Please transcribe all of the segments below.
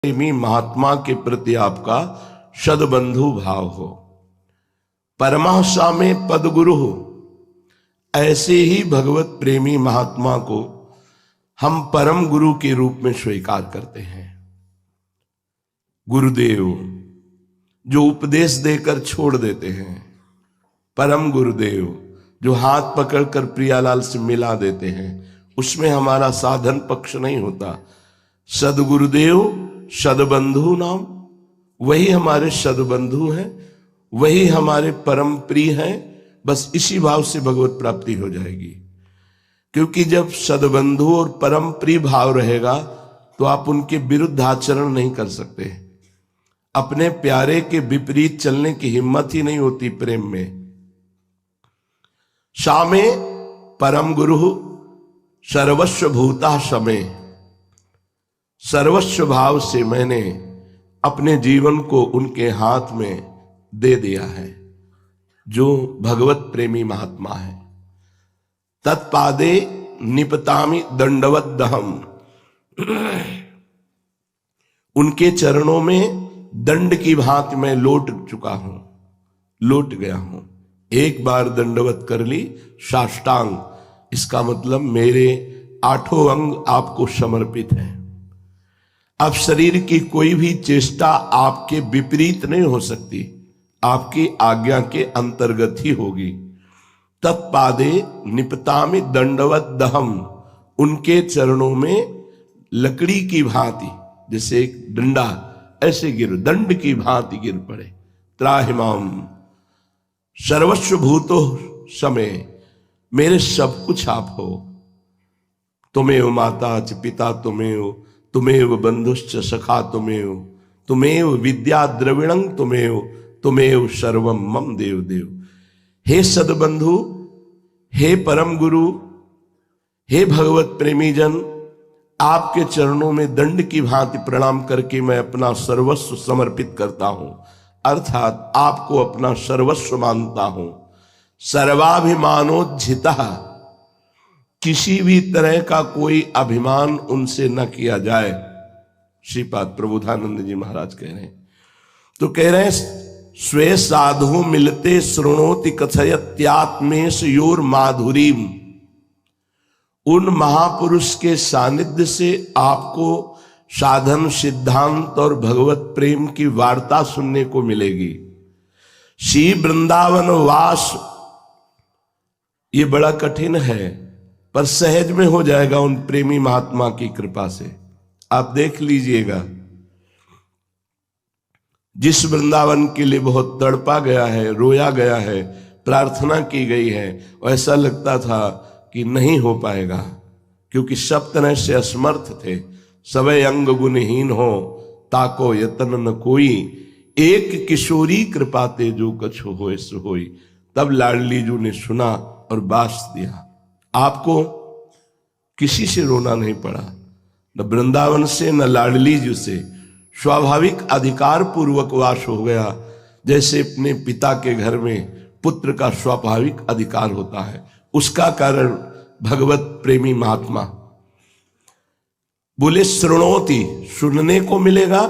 प्रेमी महात्मा के प्रति आपका सद्बंधु भाव हो। परमहंसा में पदगुरु हो, ऐसे ही भगवत प्रेमी महात्मा को हम परम गुरु के रूप में स्वीकार करते हैं। गुरुदेव जो उपदेश देकर छोड़ देते हैं, परम गुरुदेव जो हाथ पकड़कर प्रियालाल से मिला देते हैं, उसमें हमारा साधन पक्ष नहीं होता। सदगुरुदेव सदबंधु नाम, वही हमारे सदबंधु हैं, वही हमारे परम प्रिय हैं। बस इसी भाव से भगवत प्राप्ति हो जाएगी। क्योंकि जब सदबंधु और परम प्रिय भाव रहेगा तो आप उनके विरुद्ध आचरण नहीं कर सकते। अपने प्यारे के विपरीत चलने की हिम्मत ही नहीं होती प्रेम में। सामे परम गुरु सर्वस्व भूता समे, सर्वस्व भाव से मैंने अपने जीवन को उनके हाथ में दे दिया है, जो भगवत प्रेमी महात्मा है। तत्पादे निपतामि दंडवत दहम, उनके चरणों में दंड की भांति मैं लौट चुका हूं, लौट गया हूं। एक बार दंडवत कर ली, साष्टांग, इसका मतलब मेरे 8 अंग आपको समर्पित हैं। अब शरीर की कोई भी चेष्टा आपके विपरीत नहीं हो सकती, आपकी आज्ञा के अंतर्गत ही होगी। तत्पादे निपतामि दंडवत दहम, उनके चरणों में लकड़ी की भांति, जैसे एक डंडा ऐसे गिर, दंड की भांति गिर पड़े। त्राहिमाम सर्वस्व भूतो समय, मेरे सब कुछ आप हो। तुमेव माता च पिता तुमेव, तुमेव बंधुश्च सखा तुमेव, तुमेव विद्या द्रविणं तुमेव, तुमेव सर्वम मम देव देव। हे सदबंधु, हे परम गुरु, हे भगवत प्रेमी जन, आपके चरणों में दंड की भांति प्रणाम करके मैं अपना सर्वस्व समर्पित करता हूं, अर्थात आपको अपना सर्वस्व मानता हूं। सर्वाभिमानोज्झिता, किसी भी तरह का कोई अभिमान उनसे न किया जाए। श्रीपाद प्रबोधानंद जी महाराज कह रहे हैं, तो कह रहे हैं स्वे साधु मिलते श्रृणोति कथयत्यात्मेश योर माधुरीम, उन महापुरुष के सानिध्य से आपको साधन सिद्धांत और भगवत प्रेम की वार्ता सुनने को मिलेगी। श्री वृंदावन वास, ये बड़ा कठिन है पर सहज में हो जाएगा उन प्रेमी महात्मा की कृपा से। आप देख लीजिएगा, जिस वृंदावन के लिए बहुत तड़पा गया है, रोया गया है, प्रार्थना की गई है, ऐसा लगता था कि नहीं हो पाएगा, क्योंकि सब तरह से असमर्थ थे। सबे अंग गुणहीन हो, ताको यतन न कोई, एक किशोरी कृपाते जो कछ होए सो होई। तब लाडली जू ने सुना और बास दिया। आपको किसी से रोना नहीं पड़ा, न वृंदावन से न लाडली जी से। स्वाभाविक अधिकार पूर्वक वास हो गया, जैसे अपने पिता के घर में पुत्र का स्वाभाविक अधिकार होता है। उसका कारण भगवत प्रेमी महात्मा। बोले श्रृणोति, सुनने को मिलेगा,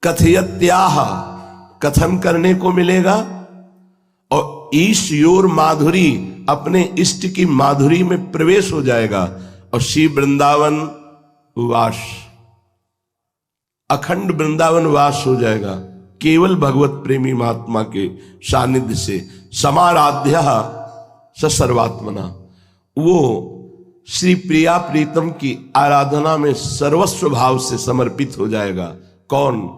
कथयत्याह, कथन करने को मिलेगा, और ईश योर माधुरी, अपने इष्ट की माधुरी में प्रवेश हो जाएगा। और श्री वृंदावन वास, अखंड वृंदावन वास हो जाएगा केवल भगवत प्रेमी महात्मा के सानिध्य से। समाराध्य सर्वात्मना, वो श्री प्रिया प्रीतम की आराधना में सर्वस्व भाव से समर्पित हो जाएगा। कौन?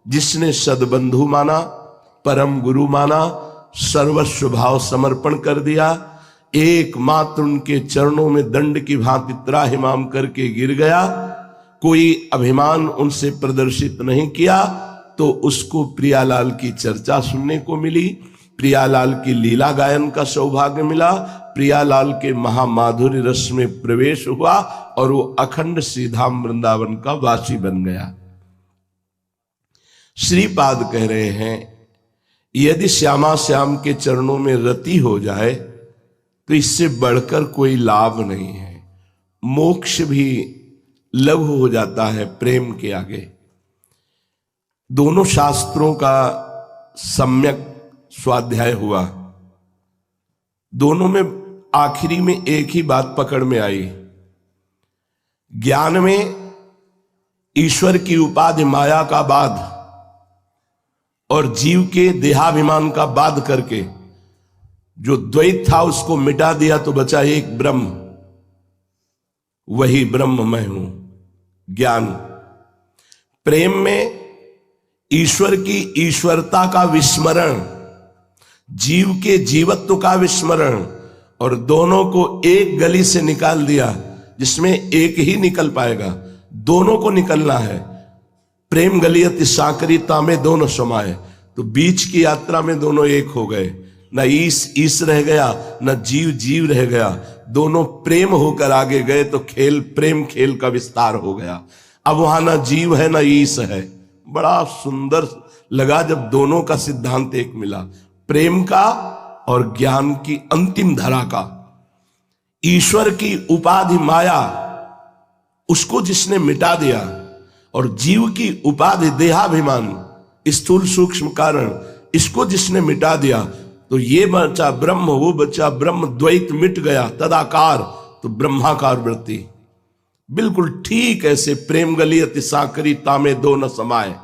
जिसने सदबंधु माना, परम गुरु माना, सर्वस्व भाव समर्पण कर दिया, एकमात्र उनके चरणों में दंड की भांति त्राहिमाम करके गिर गया, कोई अभिमान उनसे प्रदर्शित नहीं किया, तो उसको प्रियालाल की चर्चा सुनने को मिली, प्रियालाल की लीला गायन का सौभाग्य मिला, प्रियालाल के महामाधुर्य रस में प्रवेश हुआ और वो अखंड श्रीधाम वृंदावन का वासी बन गया। श्रीपाद कह रहे हैं, यदि श्यामा श्याम के चरणों में रति हो जाए तो इससे बढ़कर कोई लाभ नहीं है। मोक्ष भी लघु हो जाता है प्रेम के आगे। दोनों शास्त्रों का सम्यक स्वाध्याय हुआ, दोनों में आखिरी में एक ही बात पकड़ में आई। ज्ञान में ईश्वर की उपाधि माया का बाध और जीव के देहाभिमान का बाध करके जो द्वैत था उसको मिटा दिया तो बचा एक ब्रह्म, वही ब्रह्म मैं हूं। ज्ञान प्रेम में ईश्वर की ईश्वरता का विस्मरण, जीव के जीवत्व का विस्मरण, और दोनों को एक गली से निकाल दिया जिसमें एक ही निकल पाएगा, दोनों को निकलना है। प्रेम गलियत साकरीता में दोनों समाये, तो बीच की यात्रा में दोनों एक हो गए। न ईश रह गया, न जीव जीव रह गया, दोनों प्रेम होकर आगे गए तो खेल प्रेम खेल का विस्तार हो गया। अब वहां न जीव है न ईश है। बड़ा सुंदर लगा जब दोनों का सिद्धांत एक मिला, प्रेम का और ज्ञान की अंतिम धरा का। ईश्वर की उपाधि माया, उसको जिसने मिटा दिया, और जीव की उपाधि देहाभिमान, स्थूल सूक्ष्म कारण, इसको जिसने मिटा दिया, तो ये बचा ब्रह्म, वो बचा ब्रह्म, द्वैत मिट गया, तदाकार तो ब्रह्माकार वृत्ति। बिल्कुल ठीक ऐसे प्रेम गलियत साकरी तामे दो न समाये,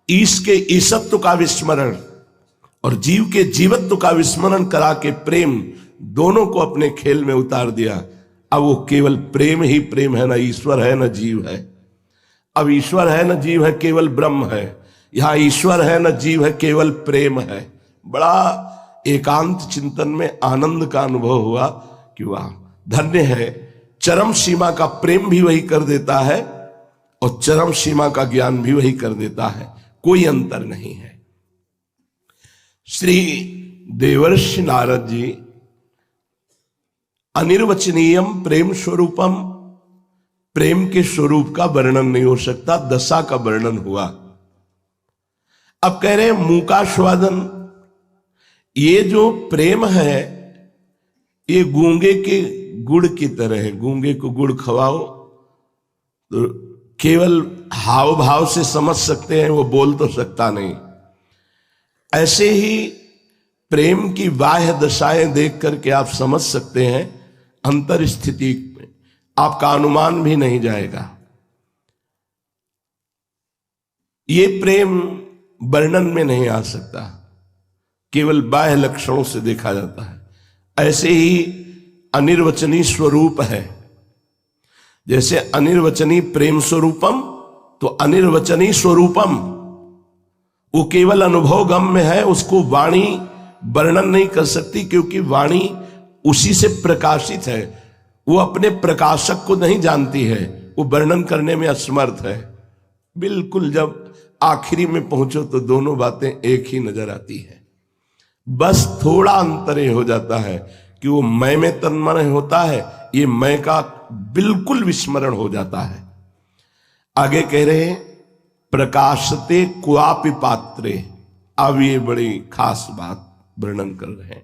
ईश के ईशत्व का विस्मरण और जीव के जीवत्व का विस्मरण करा के प्रेम दोनों को अपने खेल में उतार दिया। अब वो केवल प्रेम ही प्रेम है, ना ईश्वर है ना जीव है। अब ईश्वर है ना जीव है, केवल ब्रह्म है। यहां ईश्वर है ना जीव है, केवल प्रेम है। बड़ा एकांत चिंतन में आनंद का अनुभव हुआ कि वाह, धन्य है। चरम सीमा का प्रेम भी वही कर देता है और चरम सीमा का ज्ञान भी वही कर देता है, कोई अंतर नहीं है। श्री देवर्षि नारद जी अनिर्वचनीयम प्रेम स्वरूपम, प्रेम के स्वरूप का वर्णन नहीं हो सकता, दशा का वर्णन हुआ। अब कह रहे हैं मूकास्वादन, ये जो प्रेम है ये गूंगे के गुड़ की तरह है। गूंगे को गुड़ खवाओ तो केवल हाव भाव से समझ सकते हैं, वो बोल तो सकता नहीं। ऐसे ही प्रेम की बाह्य दशाएं देख करके आप समझ सकते हैं, अंतर स्थिति में आपका अनुमान भी नहीं जाएगा। ये प्रेम वर्णन में नहीं आ सकता, केवल बाह्य लक्षणों से देखा जाता है। ऐसे ही अनिर्वचनीय स्वरूप है। जैसे अनिर्वचनीय प्रेम स्वरूपम, तो अनिर्वचनीय स्वरूपम वो केवल अनुभव गम में है, उसको वाणी वर्णन नहीं कर सकती, क्योंकि वाणी उसी से प्रकाशित है। वो अपने प्रकाशक को नहीं जानती है, वो वर्णन करने में असमर्थ है। बिल्कुल जब आखिरी में पहुंचो तो दोनों बातें एक ही नजर आती है। बस थोड़ा अंतर ये हो जाता है कि वो मैं में तन्मय होता है, ये मैं का बिल्कुल विस्मरण हो जाता है। आगे कह रहे हैं प्रकाशते क्वापि पात्रे। अब ये बड़ी खास बात वर्णन कर रहे हैं।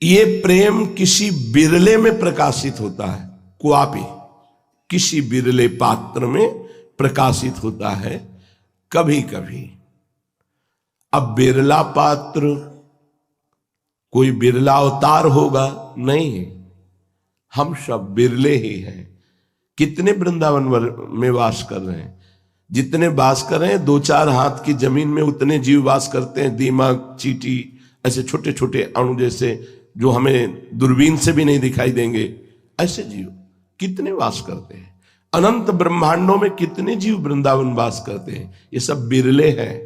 ये प्रेम किसी बिरले में प्रकाशित होता है, क्वापि किसी बिरले पात्र में प्रकाशित होता है कभी कभी। अब बिरला पात्र कोई बिरला अवतार होगा नहीं, हम सब बिरले ही हैं। कितने वृंदावन में वास कर रहे हैं, जितने वास कर रहे हैं 2-4 हाथ की जमीन में उतने जीव वास करते हैं। दीमक, चींटी, ऐसे छोटे छोटे अणु जैसे जो हमें दूरबीन से भी नहीं दिखाई देंगे, ऐसे जीव कितने वास करते हैं। अनंत ब्रह्मांडों में कितने जीव वृंदावन वास करते हैं, ये सब बिरले हैं।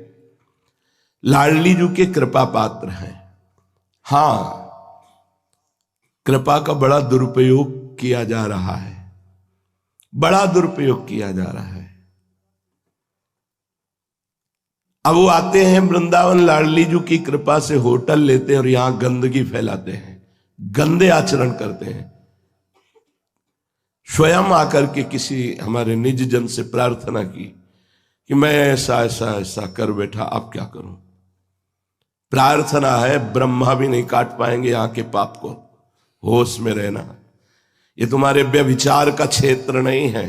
लाडली जी के कृपा पात्र हैं। हां, कृपा का बड़ा दुरुपयोग किया जा रहा है, बड़ा दुरुपयोग किया जा रहा है। अब वो आते हैं वृंदावन, लाडली जी की कृपा से होटल लेते हैं और यहां गंदगी फैलाते हैं, गंदे आचरण करते हैं। स्वयं आकर के किसी हमारे निज जन से प्रार्थना की कि मैं ऐसा ऐसा ऐसा कर बैठा, अब क्या करूं। प्रार्थना है, ब्रह्मा भी नहीं काट पाएंगे यहाँ के पाप को। होश में रहना। ये तुम्हारे व्यभिचार का क्षेत्र नहीं है,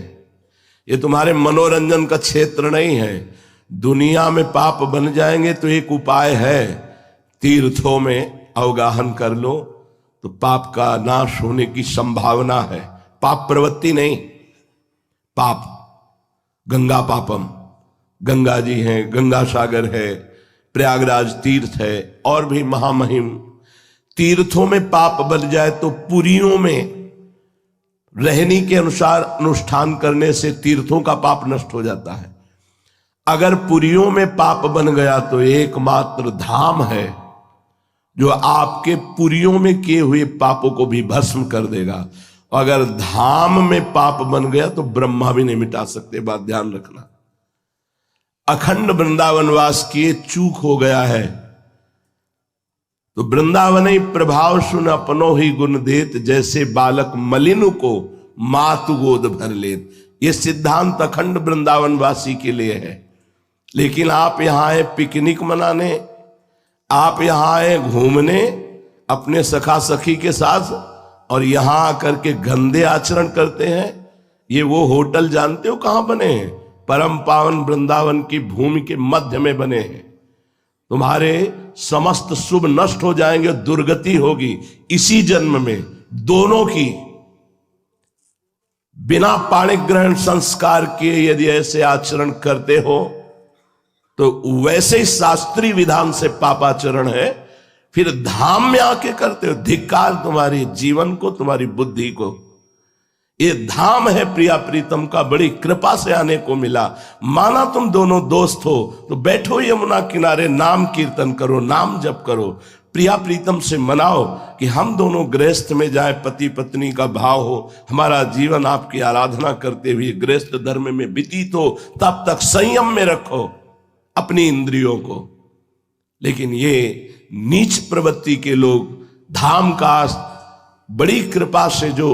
ये तुम्हारे मनोरंजन का क्षेत्र नहीं है। दुनिया में पाप बन जाएंगे तो एक उपाय है, तीर्थों में अवगाहन कर लो तो पाप का नाश होने की संभावना है। पाप प्रवृत्ति नहीं, पाप गंगा पापम, गंगा जी हैं, गंगा सागर है, प्रयागराज तीर्थ है, और भी महामहिम तीर्थों में पाप बन जाए तो पुरियों में रहनी के अनुसार अनुष्ठान करने से तीर्थों का पाप नष्ट हो जाता है। अगर पुरियों में पाप बन गया तो एकमात्र धाम है जो आपके पुरियों में किए हुए पापों को भी भस्म कर देगा। अगर धाम में पाप बन गया तो ब्रह्मा भी नहीं मिटा सकते, बात ध्यान रखना। अखंड वृंदावनवास किए चूक हो गया है तो वृंदावन ही प्रभाव सुन अपनो ही गुण देत, जैसे बालक मलिन को मातु गोद भर लेत। ये सिद्धांत अखंड वृंदावनवासी के लिए है। लेकिन आप यहां आए पिकनिक मनाने, आप यहां आए घूमने अपने सखा सखी के साथ, और यहां आकर के गंदे आचरण करते हैं। ये वो होटल जानते हो कहां बने हैं? परम पावन वृंदावन की भूमि के मध्य में बने हैं। तुम्हारे समस्त शुभ नष्ट हो जाएंगे, दुर्गति होगी इसी जन्म में, दोनों की। बिना पाणिग्रहण संस्कार किए यदि ऐसे आचरण करते हो तो वैसे ही शास्त्रीय विधान से पापाचरण है, फिर धाम में आके करते हो। धिक्कार तुम्हारे जीवन को, तुम्हारी बुद्धि को। ये धाम है प्रिया प्रीतम का, बड़ी कृपा से आने को मिला। माना तुम दोनों दोस्त हो तो बैठो यमुना किनारे, नाम कीर्तन करो, नाम जप करो। प्रिया प्रीतम से मनाओ कि हम दोनों गृहस्थ में जाए, पति पत्नी का भाव हो, हमारा जीवन आपकी आराधना करते हुए गृहस्थ धर्म में व्यतीत हो। तब तक संयम में रखो अपनी इंद्रियों को। लेकिन ये नीच प्रवृत्ति के लोग धाम का बड़ी कृपा से जो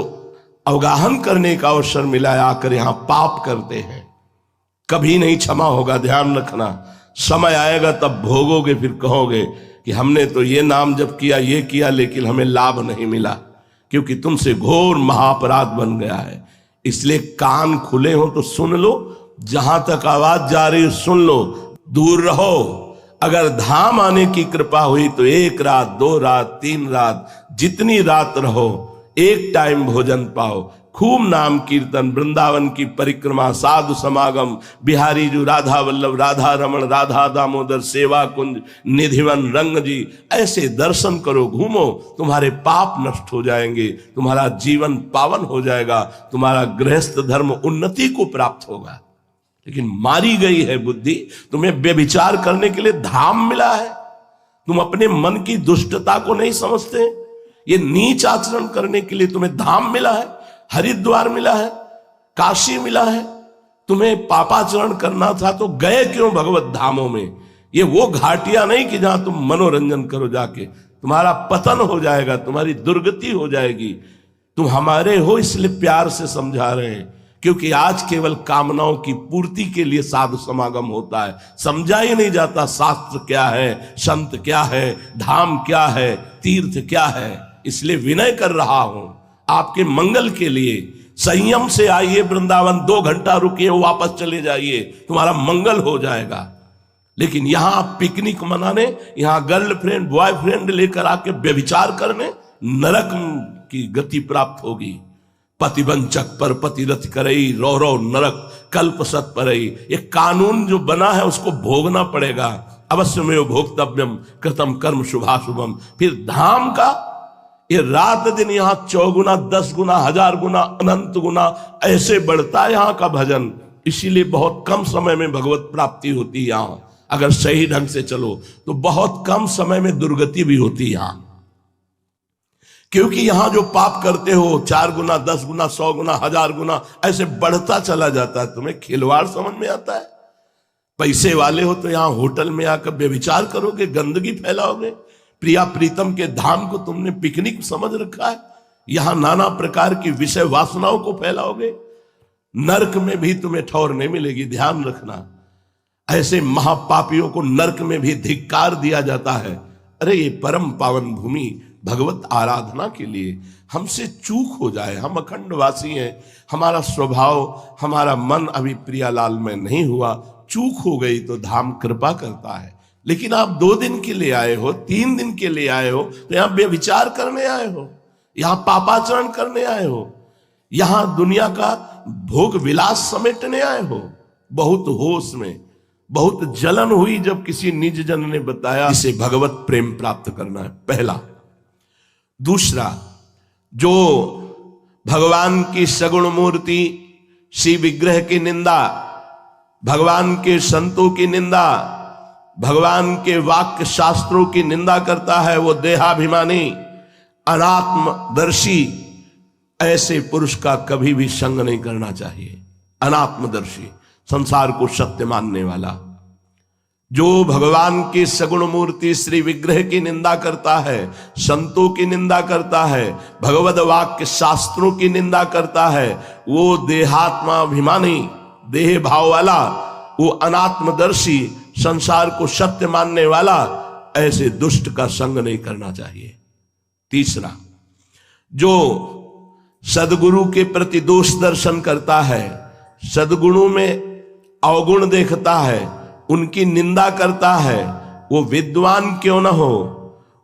अवगाहन करने का अवसर मिला है, आकर यहां पाप करते हैं। कभी नहीं क्षमा होगा, ध्यान रखना। समय आएगा तब भोगोगे, फिर कहोगे कि हमने तो ये नाम जप किया, ये किया, लेकिन हमें लाभ नहीं मिला, क्योंकि तुमसे घोर महापराध बन गया है। इसलिए कान खुले हो तो सुन लो, जहां तक आवाज जा रही सुन लो, दूर रहो। अगर धाम आने की कृपा हुई तो 1 रात 2 रात 3 रात, जितनी रात रहो, एक टाइम भोजन पाओ, खूब नाम कीर्तन, वृंदावन की परिक्रमा, साधु समागम, बिहारी जी, राधा वल्लभ, राधा रमण, राधा दामोदर, सेवा कुंज, निधिवन, रंग जी, ऐसे दर्शन करो, घूमो। तुम्हारे पाप नष्ट हो जाएंगे, तुम्हारा जीवन पावन हो जाएगा, तुम्हारा गृहस्थ धर्म उन्नति को प्राप्त होगा। लेकिन मारी गई है बुद्धि। तुम्हें व्यभिचार करने के लिए धाम मिला है, तुम अपने मन की दुष्टता को नहीं समझते। ये नीच आचरण करने के लिए तुम्हें धाम मिला है, हरिद्वार मिला है, काशी मिला है। तुम्हें पापाचरण करना था तो गए क्यों भगवत धामों में? ये वो घाटियां नहीं कि जहां तुम मनोरंजन करो जाके, तुम्हारा पतन हो जाएगा, तुम्हारी दुर्गति हो जाएगी। तुम हमारे हो इसलिए प्यार से समझा रहे हैं, क्योंकि आज केवल कामनाओं की पूर्ति के लिए साधु समागम होता है। समझा ही नहीं जाता शास्त्र क्या है, संत क्या है, धाम क्या है, तीर्थ क्या है। इसलिए विनय कर रहा हूं आपके मंगल के लिए। संयम से आइए वृंदावन, 2 घंटा रुकिए, वापस चले जाइए, तुम्हारा मंगल हो जाएगा। लेकिन यहां पिकनिक मनाने, यहां गर्लफ्रेंड बॉयफ्रेंड लेकर आके व्यभिचार करने, नरक की गति प्राप्त होगी। पतिवंचक पर पतिरथ करई, रो रो नरक कल्प सत परई। ये कानून जो बना है उसको भोगना पड़ेगा। अवश्य में भोक्तव्यम कृतम कर्म शुभाशुभम। फिर धाम का ये रात दिन यहां 4 गुना 10 गुना 1000 गुना अनंत गुना ऐसे बढ़ता है यहां का भजन। इसीलिए बहुत कम समय में भगवत प्राप्ति होती है यहां। अगर सही ढंग से चलो तो बहुत कम समय में दुर्गति भी होती है यहां, क्योंकि यहां जो पाप करते हो 4 गुना 10 गुना 100 गुना 1000 गुना ऐसे बढ़ता चला जाता है। तुम्हें खिलवाड़ समझ में आता है? पैसे वाले हो तो यहां होटल में आकर व्यभिचार करोगे, गंदगी फैलाओगे। प्रिया प्रीतम के धाम को तुमने पिकनिक समझ रखा है, यहां नाना प्रकार की विषय वासनाओं को फैलाओगे। नरक में भी तुम्हें ठौर नहीं मिलेगी, ध्यान रखना। ऐसे महापापियों को नरक में भी धिक्कार दिया जाता है। अरे ये परम पावन भूमि भगवत आराधना के लिए हमसे चूक हो जाए, हम अखंडवासी हैं, हमारा स्वभाव, हमारा मन अभी प्रियालाल में नहीं हुआ, चूक हो गई तो धाम कृपा करता है। लेकिन आप 2 दिन के लिए आए हो, 3 दिन के लिए आए हो, तो यहां बेविचार करने आए हो, यहां पापाचरण करने आए हो, यहां दुनिया का भोग विलास समेटने आए हो। बहुत होश में बहुत जलन हुई जब किसी निज जन ने बताया इसे भगवत प्रेम प्राप्त करना है, पहला। दूसरा, जो भगवान की सगुण मूर्ति श्री विग्रह की निंदा, भगवान के संतों की निंदा, भगवान के वाक्य शास्त्रों की निंदा करता है, वो देहाभिमानी अनात्मदर्शी, ऐसे पुरुष का कभी भी संग नहीं करना चाहिए। अनात्मदर्शी, संसार को सत्य मानने वाला, जो भगवान की सगुण मूर्ति श्री विग्रह की निंदा करता है, संतों की निंदा करता है, भगवद वाक्य शास्त्रों की निंदा करता है, वो देहात्माभिमानी, देह भाव वाला, वो अनात्मदर्शी, संसार को सत्य मानने वाला, ऐसे दुष्ट का संग नहीं करना चाहिए। तीसरा, जो सदगुरु के प्रति दोष दर्शन करता है, सदगुणों में अवगुण देखता है, उनकी निंदा करता है, वो विद्वान क्यों न हो,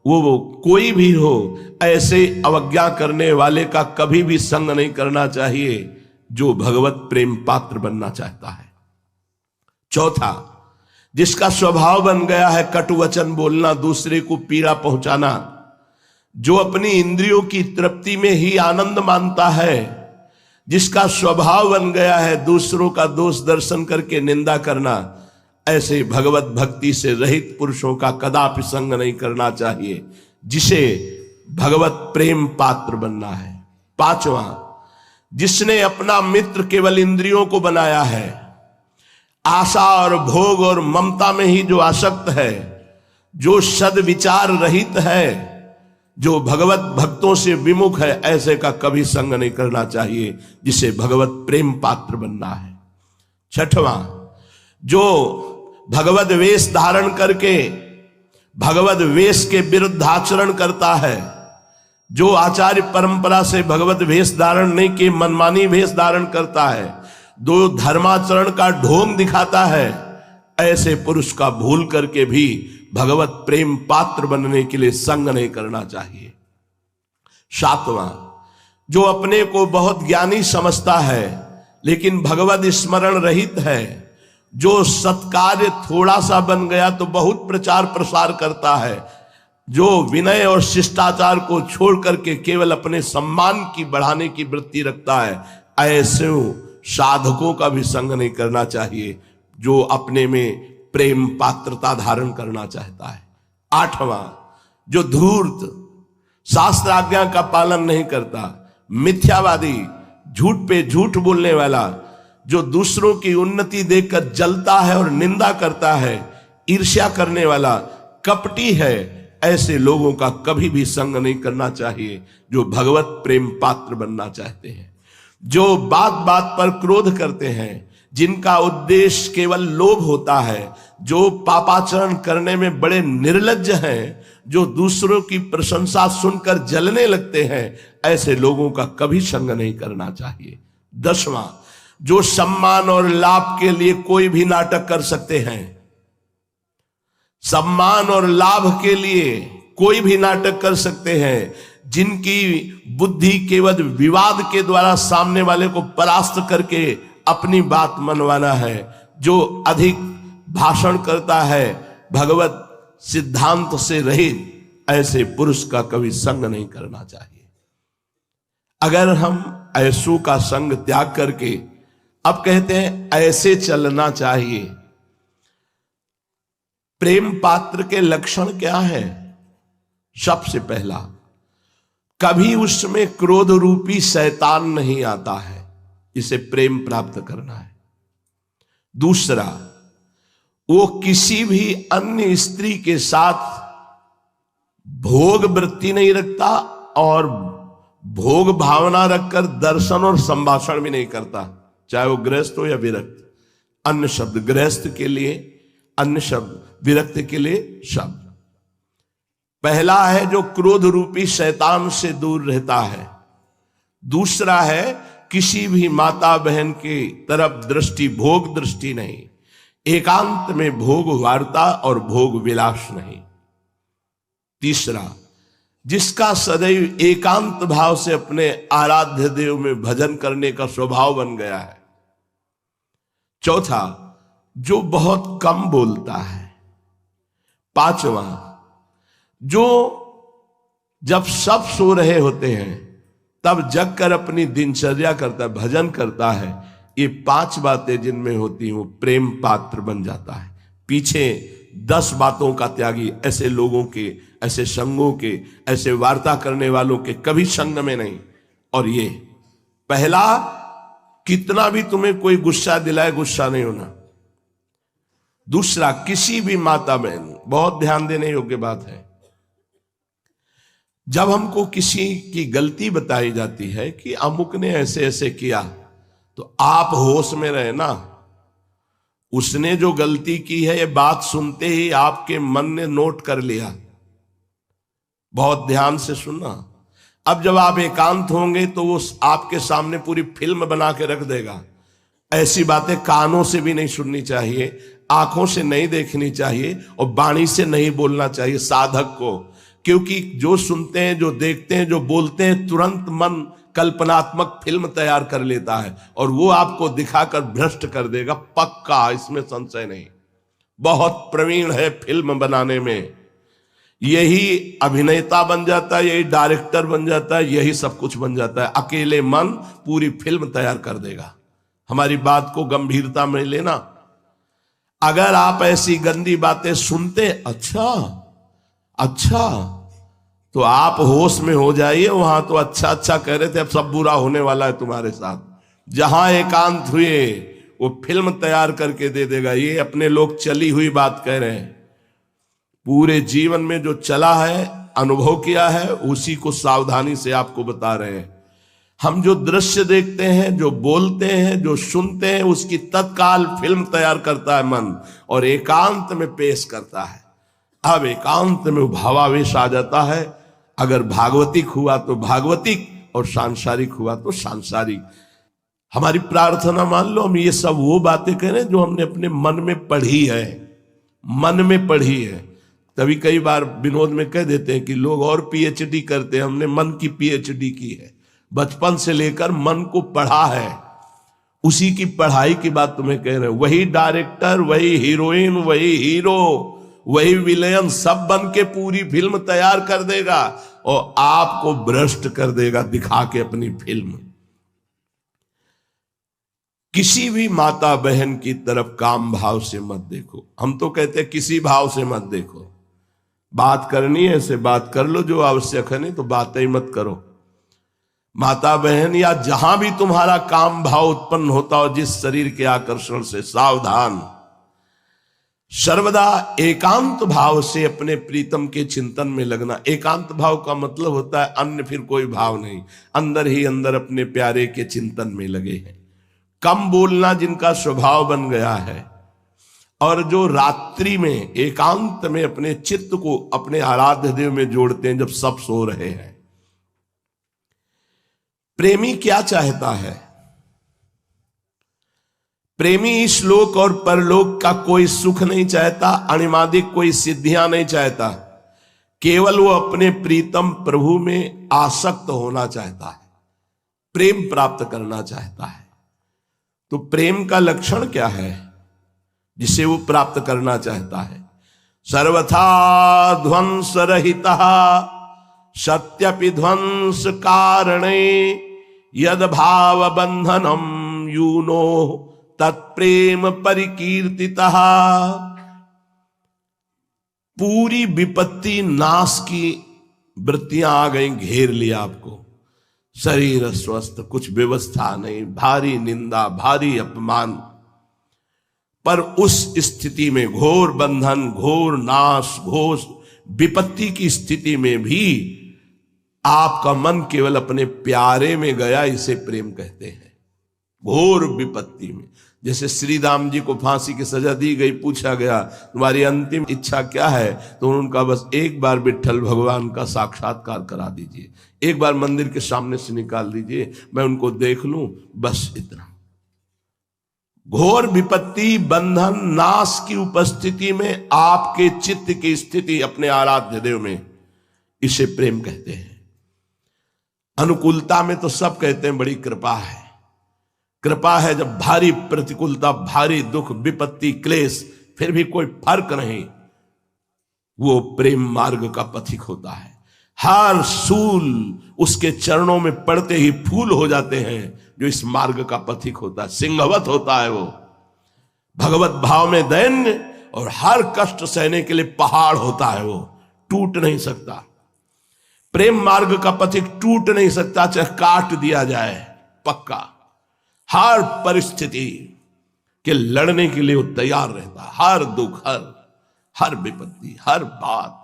वो कोई भी हो, ऐसे अवज्ञा करने वाले का कभी भी संग नहीं करना चाहिए, जो भगवत प्रेम पात्र बनना चाहता है। चौथा, जिसका स्वभाव बन गया है कटु वचन बोलना, दूसरे को पीड़ा पहुंचाना, जो अपनी इंद्रियों की तृप्ति में ही आनंद मानता है, जिसका स्वभाव बन गया है दूसरों का दोष दर्शन करके निंदा करना, ऐसे भगवत भक्ति से रहित पुरुषों का कदापि संग नहीं करना चाहिए, जिसे भगवत प्रेम पात्र बनना है। पांचवा, जिसने अपना मित्र केवल इंद्रियों को बनाया है, आशा और भोग और ममता में ही जो आसक्त है, जो सद्विचार रहित है, जो भगवत भक्तों से विमुख है, ऐसे का कभी संग नहीं करना चाहिए, जिसे भगवत प्रेम पात्र बनना है। छठवां, जो भगवत वेश धारण करके भगवत वेश के विरुद्ध आचरण करता है, जो आचार्य परंपरा से भगवत वेश धारण नहीं किए मनमानी वेश धारण करता है, जो धर्माचरण का ढोंग दिखाता है, ऐसे पुरुष का भूल करके भी भगवत प्रेम पात्र बनने के लिए संग नहीं करना चाहिए। सातवां, जो अपने को बहुत ज्ञानी समझता है लेकिन भगवत स्मरण रहित है, जो सत्कार्य थोड़ा सा बन गया तो बहुत प्रचार प्रसार करता है, जो विनय और शिष्टाचार को छोड़ करके केवल अपने सम्मान की बढ़ाने की वृत्ति रखता है, ऐसे साधकों का भी संग नहीं करना चाहिए, जो अपने में प्रेम पात्रता धारण करना चाहता है। आठवां, जो धूर्त, शास्त्र आज्ञा का पालन नहीं करता, मिथ्यावादी, झूठ पे झूठ बोलने वाला, जो दूसरों की उन्नति देखकर जलता है और निंदा करता है, ईर्ष्या करने वाला, कपटी है, ऐसे लोगों का कभी भी संग नहीं करना चाहिए, जो भगवत प्रेम पात्र बनना चाहते हैं। जो बात बात पर क्रोध करते हैं, जिनका उद्देश्य केवल लोभ होता है, जो पापाचरण करने में बड़े निर्लज्ज हैं, जो दूसरों की प्रशंसा सुनकर जलने लगते हैं, ऐसे लोगों का कभी संग नहीं करना चाहिए। 10वां, जो सम्मान और लाभ के लिए कोई भी नाटक कर सकते हैं, सम्मान और लाभ के लिए कोई भी नाटक कर सकते हैं, जिनकी बुद्धि केवल विवाद के द्वारा सामने वाले को परास्त करके अपनी बात मनवाना है, जो अधिक भाषण करता है, भगवत सिद्धांत से रहित, ऐसे पुरुष का कभी संग नहीं करना चाहिए। अगर हम ऐसों का संग त्याग करके अब कहते हैं ऐसे चलना चाहिए, प्रेम पात्र के लक्षण क्या है? सबसे पहला, कभी उसमें क्रोध रूपी शैतान नहीं आता है, इसे प्रेम प्राप्त करना है। दूसरा, वो किसी भी अन्य स्त्री के साथ भोग वृत्ति नहीं रखता और भोग भावना रखकर दर्शन और संभाषण भी नहीं करता, चाहे वो गृहस्थ हो या विरक्त। अन्य शब्द, गृहस्थ के लिए अन्य शब्द, विरक्त के लिए शब्द। पहला है जो क्रोध रूपी शैतान से दूर रहता है, दूसरा है किसी भी माता बहन की तरफ दृष्टि भोग दृष्टि नहीं, एकांत में भोग वार्ता और भोग विलास नहीं, तीसरा जिसका सदैव एकांत भाव से अपने आराध्य देव में भजन करने का स्वभाव बन गया है, चौथा जो बहुत कम बोलता है, पांचवा जो जब सब सो रहे होते हैं तब जग कर अपनी दिनचर्या करता है, भजन करता है। ये 5 बातें जिनमें होती हैं वो प्रेम पात्र बन जाता है। पीछे 10 बातों का त्यागी, ऐसे लोगों के, ऐसे संगों के, ऐसे वार्ता करने वालों के कभी संग में नहीं। और ये पहला, कितना भी तुम्हें कोई गुस्सा दिलाए गुस्सा नहीं होना। दूसरा, किसी भी माता बहन, बहुत ध्यान देने योग्य बात है, जब हमको किसी की गलती बताई जाती है कि अमुक ने ऐसे ऐसे किया, तो आप होश में रहे ना। उसने जो गलती की है ये बात सुनते ही आपके मन ने नोट कर लिया, बहुत ध्यान से सुनना। अब जब आप एकांत होंगे तो वो आपके सामने पूरी फिल्म बना के रख देगा। ऐसी बातें कानों से भी नहीं सुननी चाहिए, आंखों से नहीं देखनी चाहिए और वाणी से नहीं बोलना चाहिए साधक को, क्योंकि जो सुनते हैं, जो देखते हैं, जो बोलते हैं, तुरंत मन कल्पनात्मक फिल्म तैयार कर लेता है और वो आपको दिखाकर भ्रष्ट कर देगा, पक्का, इसमें संशय नहीं। बहुत प्रवीण है फिल्म बनाने में, यही अभिनेता बन जाता है, यही डायरेक्टर बन जाता है, यही सब कुछ बन जाता है। अकेले मन पूरी फिल्म तैयार कर देगा। हमारी बात को गंभीरता में लेना। अगर आप ऐसी गंदी बातें सुनते, अच्छा, तो आप होश में हो जाइए। वहां तो अच्छा कह रहे थे, अब सब बुरा होने वाला है तुम्हारे साथ। जहां एकांत हुए वो फिल्म तैयार करके दे देगा। ये अपने लोग चली हुई बात कह रहे हैं, पूरे जीवन में जो चला है, अनुभव किया है, उसी को सावधानी से आपको बता रहे हैं। हम जो दृश्य देखते हैं, जो बोलते हैं, जो सुनते हैं, उसकी तत्काल फिल्म तैयार करता है मन और एकांत में पेश करता है। अब एकांत में भावावेश आ जाता है। अगर भागवतिक हुआ तो भागवतिक और सांसारिक हुआ तो सांसारिक। हमारी प्रार्थना मान लो, हम ये सब वो बातें कह रहे हैं जो हमने अपने मन में पढ़ी है, मन में पढ़ी है। तभी कई बार विनोद में कह देते हैं कि लोग और पीएचडी करते हैं, हमने मन की पीएचडी की है। बचपन से लेकर मन को पढ़ा है, उसी की पढ़ाई की बात तुम्हें कह रहे हैं। वही डायरेक्टर, वही हीरोइन, वही हीरो, वही विलेन सब बन के पूरी फिल्म तैयार कर देगा और आपको भ्रष्ट कर देगा दिखा के अपनी फिल्म। किसी भी माता बहन की तरफ काम भाव से मत देखो। हम तो कहते हैं किसी भाव से मत देखो। बात करनी है ऐसे बात कर लो जो आवश्यक है, नहीं तो बातें ही मत करो। माता बहन या जहां भी तुम्हारा काम भाव उत्पन्न होता हो, जिस शरीर के आकर्षण से, सावधान। सर्वदा एकांत भाव से अपने प्रीतम के चिंतन में लगना। एकांत भाव का मतलब होता है अन्य फिर कोई भाव नहीं, अंदर ही अंदर अपने प्यारे के चिंतन में लगे हैं। कम बोलना जिनका स्वभाव बन गया है और जो रात्रि में एकांत में अपने चित्त को अपने आराध्य देव में जोड़ते हैं जब सब सो रहे हैं। प्रेमी क्या चाहता है? प्रेमी इस लोक और परलोक का कोई सुख नहीं चाहता, अणिमादिक कोई सिद्धियां नहीं चाहता, केवल वो अपने प्रीतम प्रभु में आसक्त होना चाहता है, प्रेम प्राप्त करना चाहता है। तो प्रेम का लक्षण क्या है जिसे वो प्राप्त करना चाहता है? सर्वथा ध्वंस रहिता सत्यपि ध्वंस कारणे यद भाव बंधनम यूनो तत्प्रेम परिकीर्तितः। पूरी विपत्ति नाश की वृत्तियां आ गई, घेर लिया आपको, शरीर अस्वस्थ, कुछ व्यवस्था नहीं, भारी निंदा, भारी अपमान। पर उस स्थिति में, घोर बंधन, घोर नाश, घोर विपत्ति की स्थिति में भी आपका मन केवल अपने प्यारे में गया, इसे प्रेम कहते हैं। घोर विपत्ति में। जैसे श्री राम जी को फांसी की सजा दी गई, पूछा गया तुम्हारी अंतिम इच्छा क्या है, तो उनका बस एक बार विट्ठल भगवान का साक्षात्कार करा दीजिए, एक बार मंदिर के सामने से निकाल दीजिए, मैं उनको देख लूं, बस इतना। घोर विपत्ति, बंधन, नाश की उपस्थिति में आपके चित्त की स्थिति अपने आराध्य देव में, इसे प्रेम कहते हैं। अनुकूलता में तो सब कहते हैं बड़ी कृपा है। कृपा है जब भारी प्रतिकूलता, भारी दुख, विपत्ति, क्लेश, फिर भी कोई फर्क नहीं, वो प्रेम मार्ग का पथिक होता है। हर सूल उसके चरणों में पड़ते ही फूल हो जाते हैं, जो इस मार्ग का पथिक होता है। सिंहवत होता है वो, भगवत भाव में दैन्य, और हर कष्ट सहने के लिए पहाड़ होता है वो, टूट नहीं सकता। प्रेम मार्ग का पथिक टूट नहीं सकता, चाहे काट दिया जाए, पक्का। हर परिस्थिति के लड़ने के लिए वो तैयार रहता है, हर दुख, हर विपत्ति, हर बात।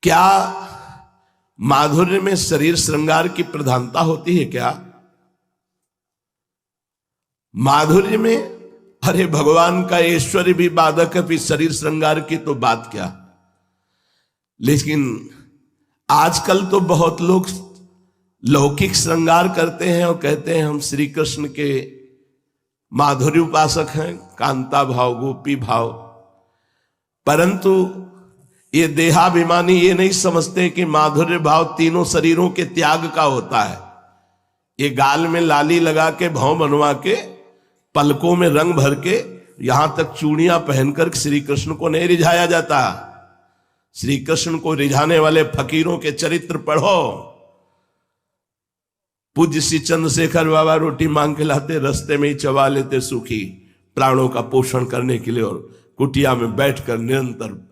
क्या माधुर्य में शरीर श्रृंगार की प्रधानता होती है क्या? माधुर्य में, अरे भगवान का ऐश्वर्य भी बाधक है, फिर शरीर श्रृंगार की तो बात क्या। लेकिन आजकल तो बहुत लोग लौकिक श्रृंगार करते हैं और कहते हैं हम श्री कृष्ण के माधुर्य उपासक हैं, कांता भाव, गोपी भाव। परंतु ये देहाभिमानी ये नहीं समझते कि माधुर्य भाव तीनों शरीरों के त्याग का होता है। ये गाल में लाली लगा के, भाव बनवा के, पलकों में रंग भर के, यहां तक चूड़ियां पहनकर श्री कृष्ण को नहीं रिझाया जाता। श्री कृष्ण को रिझाने वाले फकीरों के चरित्र पढ़ो। पूज्य श्री चंद्रशेखर बाबा रोटी मांग के लाते, रास्ते में ही चबा लेते सूखी, प्राणों का पोषण करने के लिए, और कुटिया में बैठकर निरंतर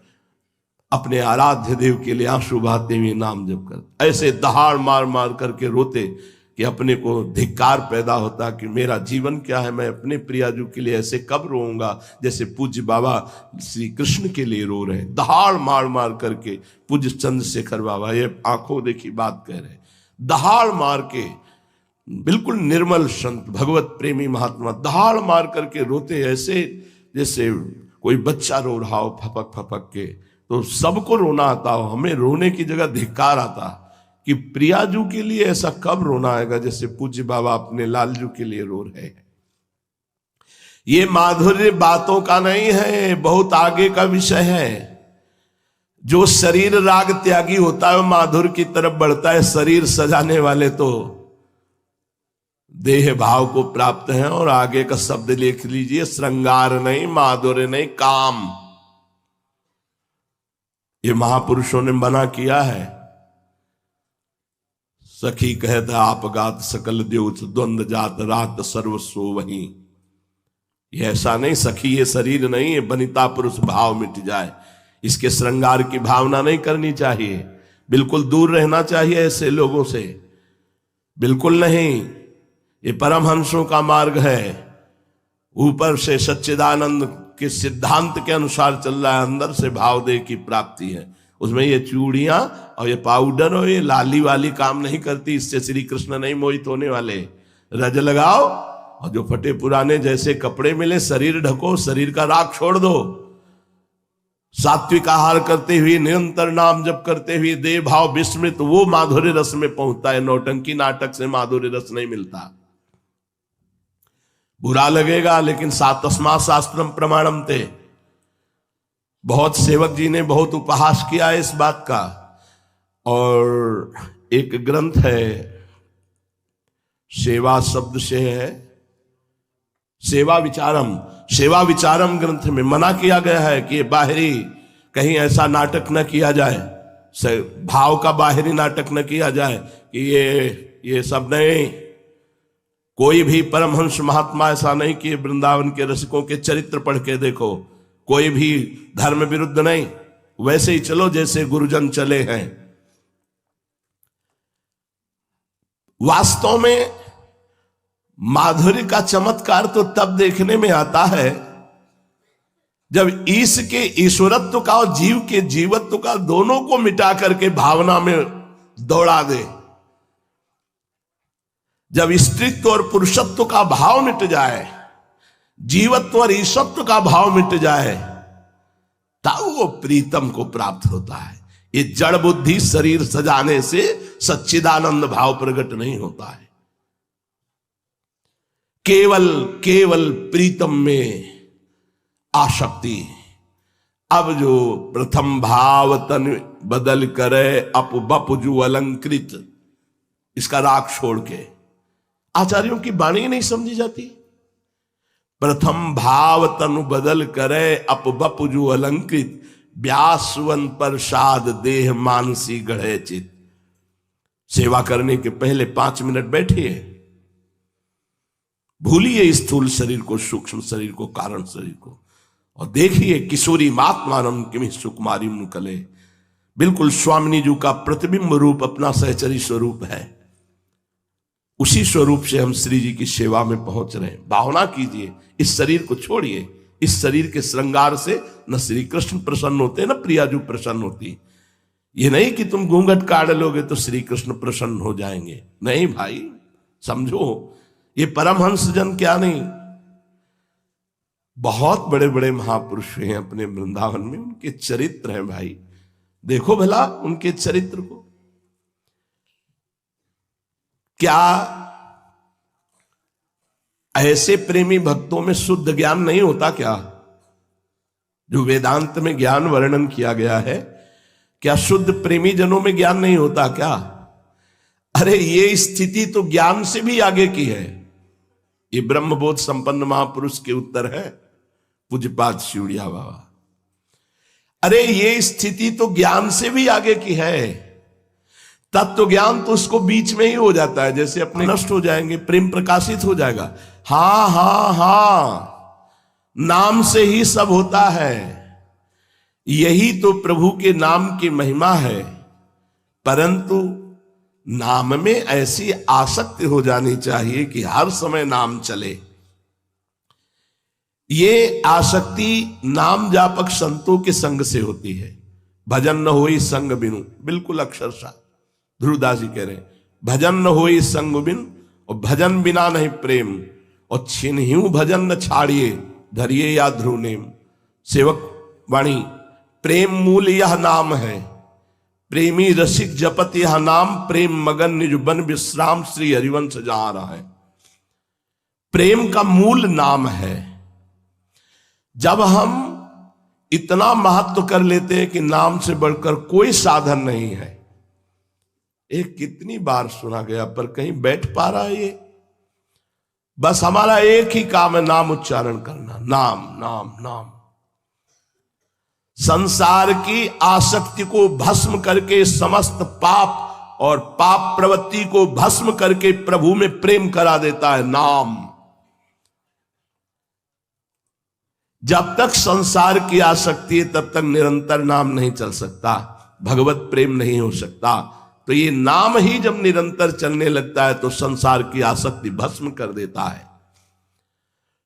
अपने आराध्य देव के लिए आंसू बहाते हुए नाम जप कर, ऐसे दहाड़ मार मार करके रोते कि अपने को धिक्कार पैदा होता कि मेरा जीवन क्या है, मैं अपने प्रियाजू के लिए ऐसे कब रोऊंगा जैसे पूज्य बाबा श्री कृष्ण के लिए रो रहे। दहाड़ मार मार करके पूज्य चंद्रशेखर बाबा, ये आंखों देखी बात कह रहे, दहाड़ मार के, बिल्कुल निर्मल संत, भगवत प्रेमी महात्मा, दहाड़ मार करके रोते ऐसे जैसे कोई बच्चा रो रहा हो फपक फपक के। तो सबको रोना आता हो, हमें रोने की जगह धिक्कार आता कि प्रियाजू के लिए ऐसा कब रोना आएगा जैसे पूज्य बाबा अपने लालजू के लिए रो रहे हैं। ये माधुर्य बातों का नहीं है, बहुत आगे का विषय है। जो शरीर राग त्यागी होता है वो माधुर्य की तरफ बढ़ता है। शरीर सजाने वाले तो देह भाव को प्राप्त हैं। और आगे का शब्द लिख लीजिए, श्रृंगार नहीं, माधुर्य नहीं, काम। ये महापुरुषों ने मना किया है। सखी कहत आपगात सकल द्योत, द्वंद जात रात सर्वस्व वही। ये ऐसा नहीं, सखी ये शरीर नहीं, ये बनिता पुरुष भाव मिट जाए, इसके श्रृंगार की भावना नहीं करनी चाहिए। बिल्कुल दूर रहना चाहिए ऐसे लोगों से, बिल्कुल नहीं। ये परमहंसों का मार्ग है, ऊपर से सच्चिदानंद के सिद्धांत के अनुसार चल रहा है, अंदर से भावदेव की प्राप्ति है। उसमें ये चूड़ियां और ये पाउडर और ये लाली वाली काम नहीं करती, इससे श्री कृष्ण नहीं मोहित होने वाले। रज लगाओ और जो फटे पुराने जैसे कपड़े मिले शरीर ढको, शरीर का राग छोड़ दो। सात्विक आहार करते हुए, निरंतर नाम जप करते हुए, देव भाव विस्मृत, वो माधुर्य रस में पहुंचता है। नौटंकी नाटक से माधुर्य रस नहीं मिलता। बुरा लगेगा लेकिन तस्मात् शास्त्रम प्रमाणम ते। बहुत सेवक जी ने बहुत उपहास किया है इस बात का। और एक ग्रंथ है, सेवा शब्द से है, सेवा विचारम। सेवा विचारम ग्रंथ में मना किया गया है कि बाहरी कहीं ऐसा नाटक न किया जाए, भाव का बाहरी नाटक न किया जाए कि ये सब नहीं। कोई भी परमहंस महात्मा ऐसा नहीं कि वृंदावन के रसिकों के चरित्र पढ़ के देखो, कोई भी धर्म विरुद्ध नहीं, वैसे ही चलो जैसे गुरुजन चले हैं। वास्तव में माधुर्य का चमत्कार तो तब देखने में आता है जब ईश के ईश्वरत्व का और जीव के जीवत्व का दोनों को मिटा करके भावना में दौड़ा दे। जब स्त्रीत्व और पुरुषत्व का भाव मिट जाए, जीवत्व और ईशत्व का भाव मिट जाए, तब वो प्रीतम को प्राप्त होता है। ये जड़ बुद्धि शरीर सजाने से सच्चिदानंद भाव प्रकट नहीं होता है। केवल केवल प्रीतम में आसक्ति। अब जो प्रथम भाव तन बदल करे अप बपुजु अलंकृत, इसका राग छोड़ के आचार्यों की वाणी नहीं समझी जाती। प्रथम भाव तनु बदल करे अप बपुजु अलंकृत, व्यासवन प्रसाद देह मानसी गढ़े चित। सेवा करने के पहले 5 मिनट बैठिए, भूलिए स्थूल शरीर को, सूक्ष्म शरीर को, कारण शरीर को, और देखिए किशोरी मात्मानम किमि सुकुमारी मुकले। बिल्कुल स्वामिनी जी का प्रतिबिंब रूप अपना सहचरी स्वरूप है। उसी स्वरूप से हम श्री जी की सेवा में पहुंच रहे हैं। भावना कीजिए, इस शरीर को छोड़िए। इस शरीर के श्रृंगार से न श्री कृष्ण प्रसन्न होते, न प्रियाजू प्रसन्न होती। ये नहीं कि तुम घूंघट काट लोगे तो श्री कृष्ण प्रसन्न हो जाएंगे। नहीं भाई, समझो, ये परमहंस जन क्या नहीं, बहुत बड़े बड़े महापुरुष हैं अपने वृंदावन में, उनके चरित्र हैं भाई। देखो भला उनके चरित्र को। क्या ऐसे प्रेमी भक्तों में शुद्ध ज्ञान नहीं होता क्या? जो वेदांत में ज्ञान वर्णन किया गया है, क्या शुद्ध प्रेमी जनों में ज्ञान नहीं होता क्या? अरे ये स्थिति तो ज्ञान से भी आगे की है। ये ब्रह्मबोध संपन्न महापुरुष के उत्तर है पूज्यपाद शिवड़िया बाबा। अरे ये स्थिति तो ज्ञान से भी आगे की है। तत्व ज्ञान तो उसको बीच में ही हो जाता है, जैसे अपने नष्ट हो जाएंगे, प्रेम प्रकाशित हो जाएगा। हाँ हाँ हाँ, नाम से ही सब होता है। यही तो प्रभु के नाम की महिमा है। परंतु नाम में ऐसी आसक्ति हो जानी चाहिए कि हर समय नाम चले। ये आसक्ति नाम जापक संतों के संग से होती है। भजन न होई संग बिनु, बिल्कुल अक्षरशः ध्रुवदास जी कह रहे हैं, भजन न होई संग बिन, और भजन बिना नहीं प्रेम, और छिन्ह्यू भजन न छाड़िए, धरिए या ध्रुव नेम। सेवक वाणी, प्रेम मूल यह नाम है, प्रेमी रसिक जपत यह नाम, प्रेम मगन निज बन विश्राम, श्री हरिवंश जहां रहा है। प्रेम का मूल नाम है। जब हम इतना महत्व कर लेते हैं कि नाम से बढ़कर कोई साधन नहीं है। एक कितनी बार सुना गया, पर कहीं बैठ पा रहा है ये? बस हमारा एक ही काम है, नाम उच्चारण करना, नाम नाम नाम। संसार की आसक्ति को भस्म करके, समस्त पाप और पाप प्रवृत्ति को भस्म करके प्रभु में प्रेम करा देता है नाम। जब तक संसार की आसक्ति है तब तक निरंतर नाम नहीं चल सकता, भगवत प्रेम नहीं हो सकता। तो ये नाम ही जब निरंतर चलने लगता है तो संसार की आसक्ति भस्म कर देता है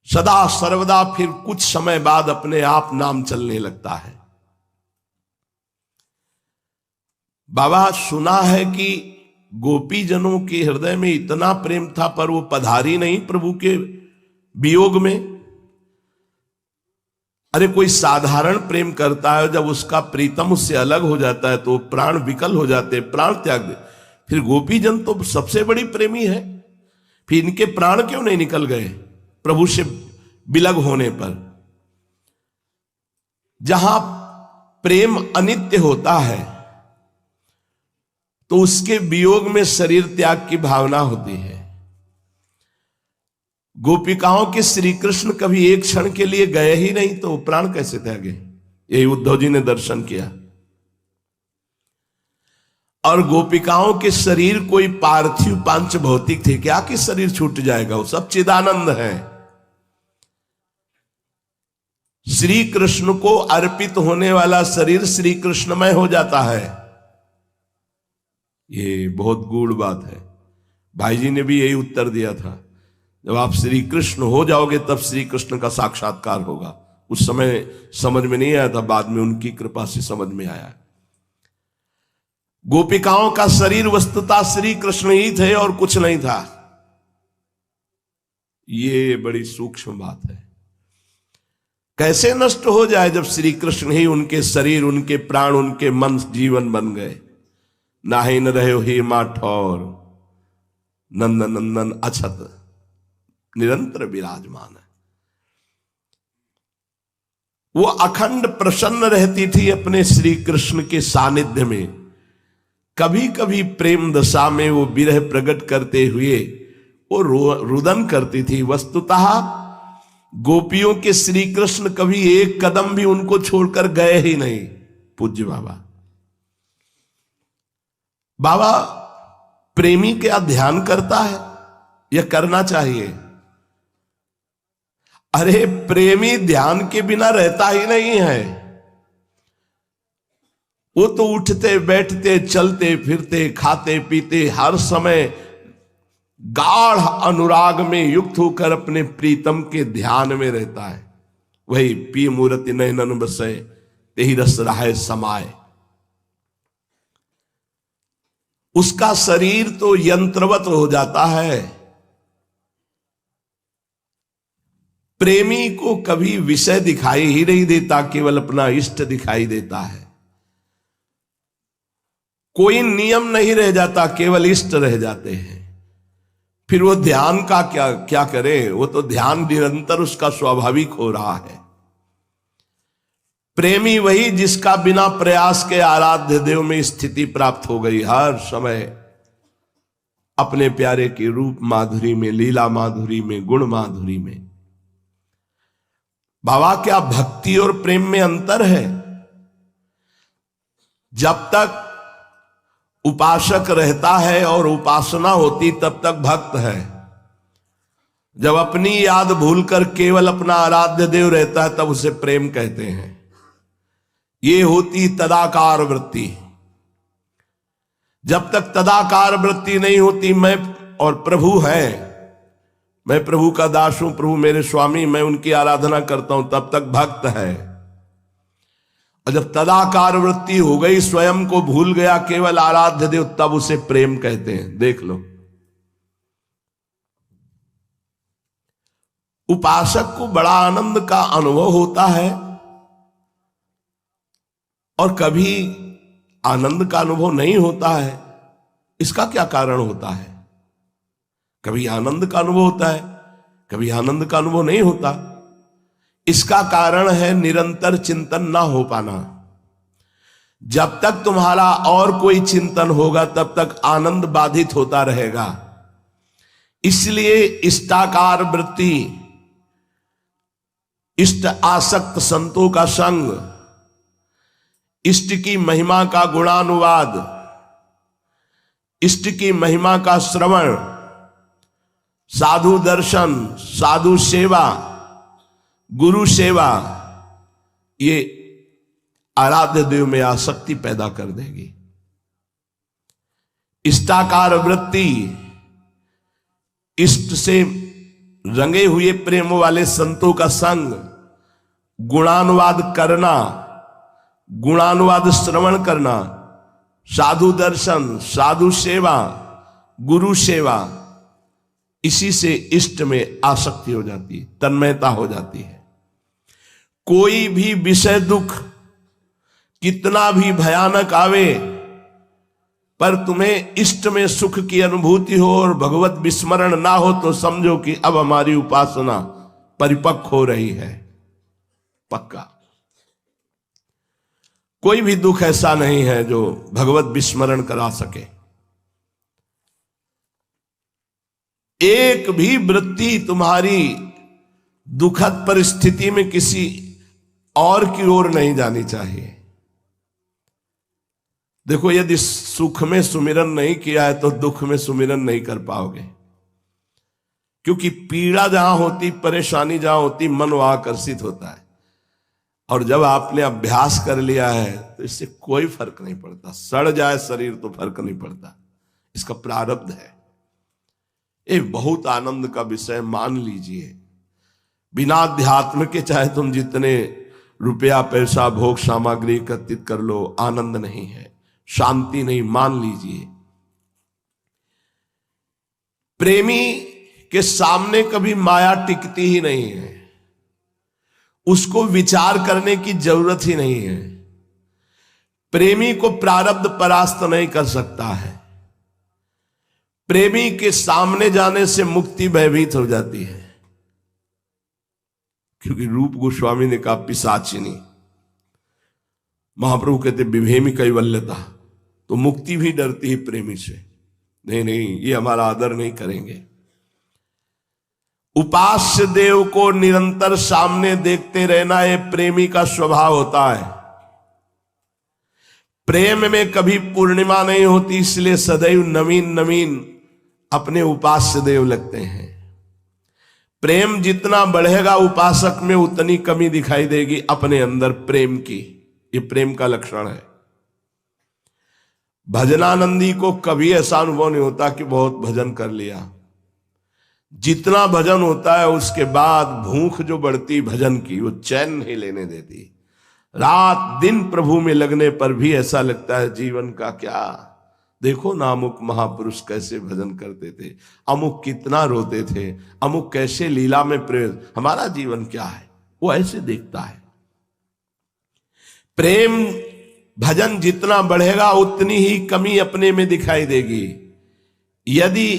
सदा सर्वदा। फिर कुछ समय बाद अपने आप नाम चलने लगता है। बाबा, सुना है कि गोपी जनों के हृदय में इतना प्रेम था, पर वो पधारी नहीं प्रभु के वियोग में। अरे कोई साधारण प्रेम करता है, जब उसका प्रीतम उससे अलग हो जाता है तो प्राण विकल हो जाते हैं, प्राण त्याग दे। फिर गोपी जन तो सबसे बड़ी प्रेमी है, फिर इनके प्राण क्यों नहीं निकल गए प्रभु से विलग होने पर? जहां प्रेम अनित्य होता है तो उसके वियोग में शरीर त्याग की भावना होती है। गोपिकाओं के श्री कृष्ण कभी एक क्षण के लिए गए ही नहीं तो प्राण कैसे त्यागे? यही उद्धव जी ने दर्शन किया। और गोपिकाओं के शरीर कोई पार्थिव पांच भौतिक थे क्या कि शरीर छूट जाएगा? वो सब चिदानंद है। श्री कृष्ण को अर्पित होने वाला शरीर श्री कृष्णमय हो जाता है। ये बहुत गूढ़ बात है। भाई जी ने भी यही उत्तर दिया था, जब आप श्री कृष्ण हो जाओगे तब श्री कृष्ण का साक्षात्कार होगा। उस समय समझ में नहीं आया था, बाद में उनकी कृपा से समझ में आया। गोपिकाओं का शरीर वस्तुतः श्री कृष्ण ही थे और कुछ नहीं था। ये बड़ी सूक्ष्म बात है। कैसे नष्ट हो जाए जब श्री कृष्ण ही उनके शरीर, उनके प्राण, उनके मन, जीवन बन गए। नाहि न रहे ही माँ ठौर, नंद नंदन अछत निरंतर विराजमान है। वो अखंड प्रसन्न रहती थी अपने श्री कृष्ण के सानिध्य में। कभी कभी प्रेम दशा में वो विरह प्रकट करते हुए वो रुदन करती थी। वस्तुतः गोपियों के श्री कृष्ण कभी एक कदम भी उनको छोड़कर गए ही नहीं। पूज्य बाबा, बाबा प्रेमी क्या ध्यान करता है या करना चाहिए? अरे प्रेमी ध्यान के बिना रहता ही नहीं है। वो तो उठते बैठते चलते फिरते खाते पीते हर समय गाढ़ अनुराग में युक्त होकर अपने प्रीतम के ध्यान में रहता है। वही पी मूर्ति नयनन बसे तेहि रस रहाय समाये। उसका शरीर तो यंत्रवत हो जाता है। प्रेमी को कभी विषय दिखाई ही नहीं देता, केवल अपना इष्ट दिखाई देता है। कोई नियम नहीं रह जाता, केवल इष्ट रह जाते हैं। फिर वो ध्यान का क्या करे? वो तो ध्यान निरंतर उसका स्वाभाविक हो रहा है। प्रेमी वही जिसका बिना प्रयास के आराध्य देव में स्थिति प्राप्त हो गई। हर समय अपने प्यारे के रूप माधुरी में, लीला माधुरी में, गुण माधुरी में। बाबा क्या भक्ति और प्रेम में अंतर है? जब तक उपासक रहता है और उपासना होती तब तक भक्त है। जब अपनी याद भूलकर केवल अपना आराध्य देव रहता है तब उसे प्रेम कहते हैं। ये होती तदाकार वृत्ति। जब तक तदाकार वृत्ति नहीं होती, मैं और प्रभु है, मैं प्रभु का दास हूं, प्रभु मेरे स्वामी, मैं उनकी आराधना करता हूं, तब तक भक्त है। और जब तदाकार वृत्ति हो गई, स्वयं को भूल गया, केवल आराध्य देव, तब उसे प्रेम कहते हैं। देख लो, उपासक को बड़ा आनंद का अनुभव होता है और कभी आनंद का अनुभव नहीं होता है। इसका क्या कारण होता है? कभी आनंद का अनुभव होता है, कभी आनंद का अनुभव नहीं होता। इसका कारण है निरंतर चिंतन ना हो पाना। जब तक तुम्हारा और कोई चिंतन होगा तब तक आनंद बाधित होता रहेगा। इसलिए इष्टाकार वृत्ति, इष्ट आसक्त संतों का संग, इष्ट की महिमा का गुणानुवाद, इष्ट की महिमा का श्रवण, साधु दर्शन, साधु सेवा, गुरु सेवा, ये आराध्य देव में आसक्ति पैदा कर देगी। इष्टाकार वृत्ति, इष्ट से रंगे हुए प्रेम वाले संतों का संग, गुणानुवाद करना, गुणानुवाद श्रवण करना, साधु दर्शन, साधु सेवा, गुरु सेवा, इसी से इष्ट में आसक्ति हो जाती है, तन्मयता हो जाती है। कोई भी विषय दुख कितना भी भयानक आवे, पर तुम्हें इष्ट में सुख की अनुभूति हो और भगवत विस्मरण ना हो तो समझो कि अब हमारी उपासना परिपक्व हो रही है। पक्का कोई भी दुख ऐसा नहीं है जो भगवत विस्मरण करा सके। एक भी वृत्ति तुम्हारी दुखद परिस्थिति में किसी और की ओर नहीं जानी चाहिए। देखो, यदि सुख में सुमिरन नहीं किया है तो दुख में सुमिरन नहीं कर पाओगे, क्योंकि पीड़ा जहां होती, परेशानी जहां होती, मन वहां आकर्षित होता है। और जब आपने अभ्यास कर लिया है तो इससे कोई फर्क नहीं पड़ता। सड़ जाए शरीर तो फर्क नहीं पड़ता, इसका प्रारब्ध है। ये बहुत आनंद का विषय मान लीजिए। बिना अध्यात्म के चाहे तुम जितने रुपया पैसा भोग सामग्री एकत्रित कर लो, आनंद नहीं है, शांति नहीं, मान लीजिए। प्रेमी कि सामने कभी माया टिकती ही नहीं है, उसको विचार करने की जरूरत ही नहीं है। प्रेमी को प्रारब्ध परास्त नहीं कर सकता है। प्रेमी के सामने जाने से मुक्ति भयभीत हो जाती है, क्योंकि रूप गोस्वामी ने कहा पिशाचिनी, महाप्रभु कहते विभेमी कैवल्यता, तो मुक्ति भी डरती है प्रेमी से। नहीं नहीं, ये हमारा आदर नहीं करेंगे। उपास्य देव को निरंतर सामने देखते रहना ये प्रेमी का स्वभाव होता है। प्रेम में कभी पूर्णिमा नहीं होती, इसलिए सदैव नवीन नवीन अपने उपास्य देव लगते हैं। प्रेम जितना बढ़ेगा उपासक में उतनी कमी दिखाई देगी अपने अंदर प्रेम की। ये प्रेम का लक्षण है। भजनानंदी को कभी ऐसा अनुभव नहीं होता कि बहुत भजन कर लिया। जितना भजन होता है उसके बाद भूख जो बढ़ती भजन की, वो चैन नहीं लेने देती। रात दिन प्रभु में लगने पर भी ऐसा लगता है जीवन का क्या। देखो ना अमुक महापुरुष कैसे भजन करते थे, अमुक कितना रोते थे, अमुक कैसे लीला में प्रेम। हमारा जीवन क्या है, वो ऐसे देखता है। प्रेम भजन जितना बढ़ेगा उतनी ही कमी अपने में दिखाई देगी। यदि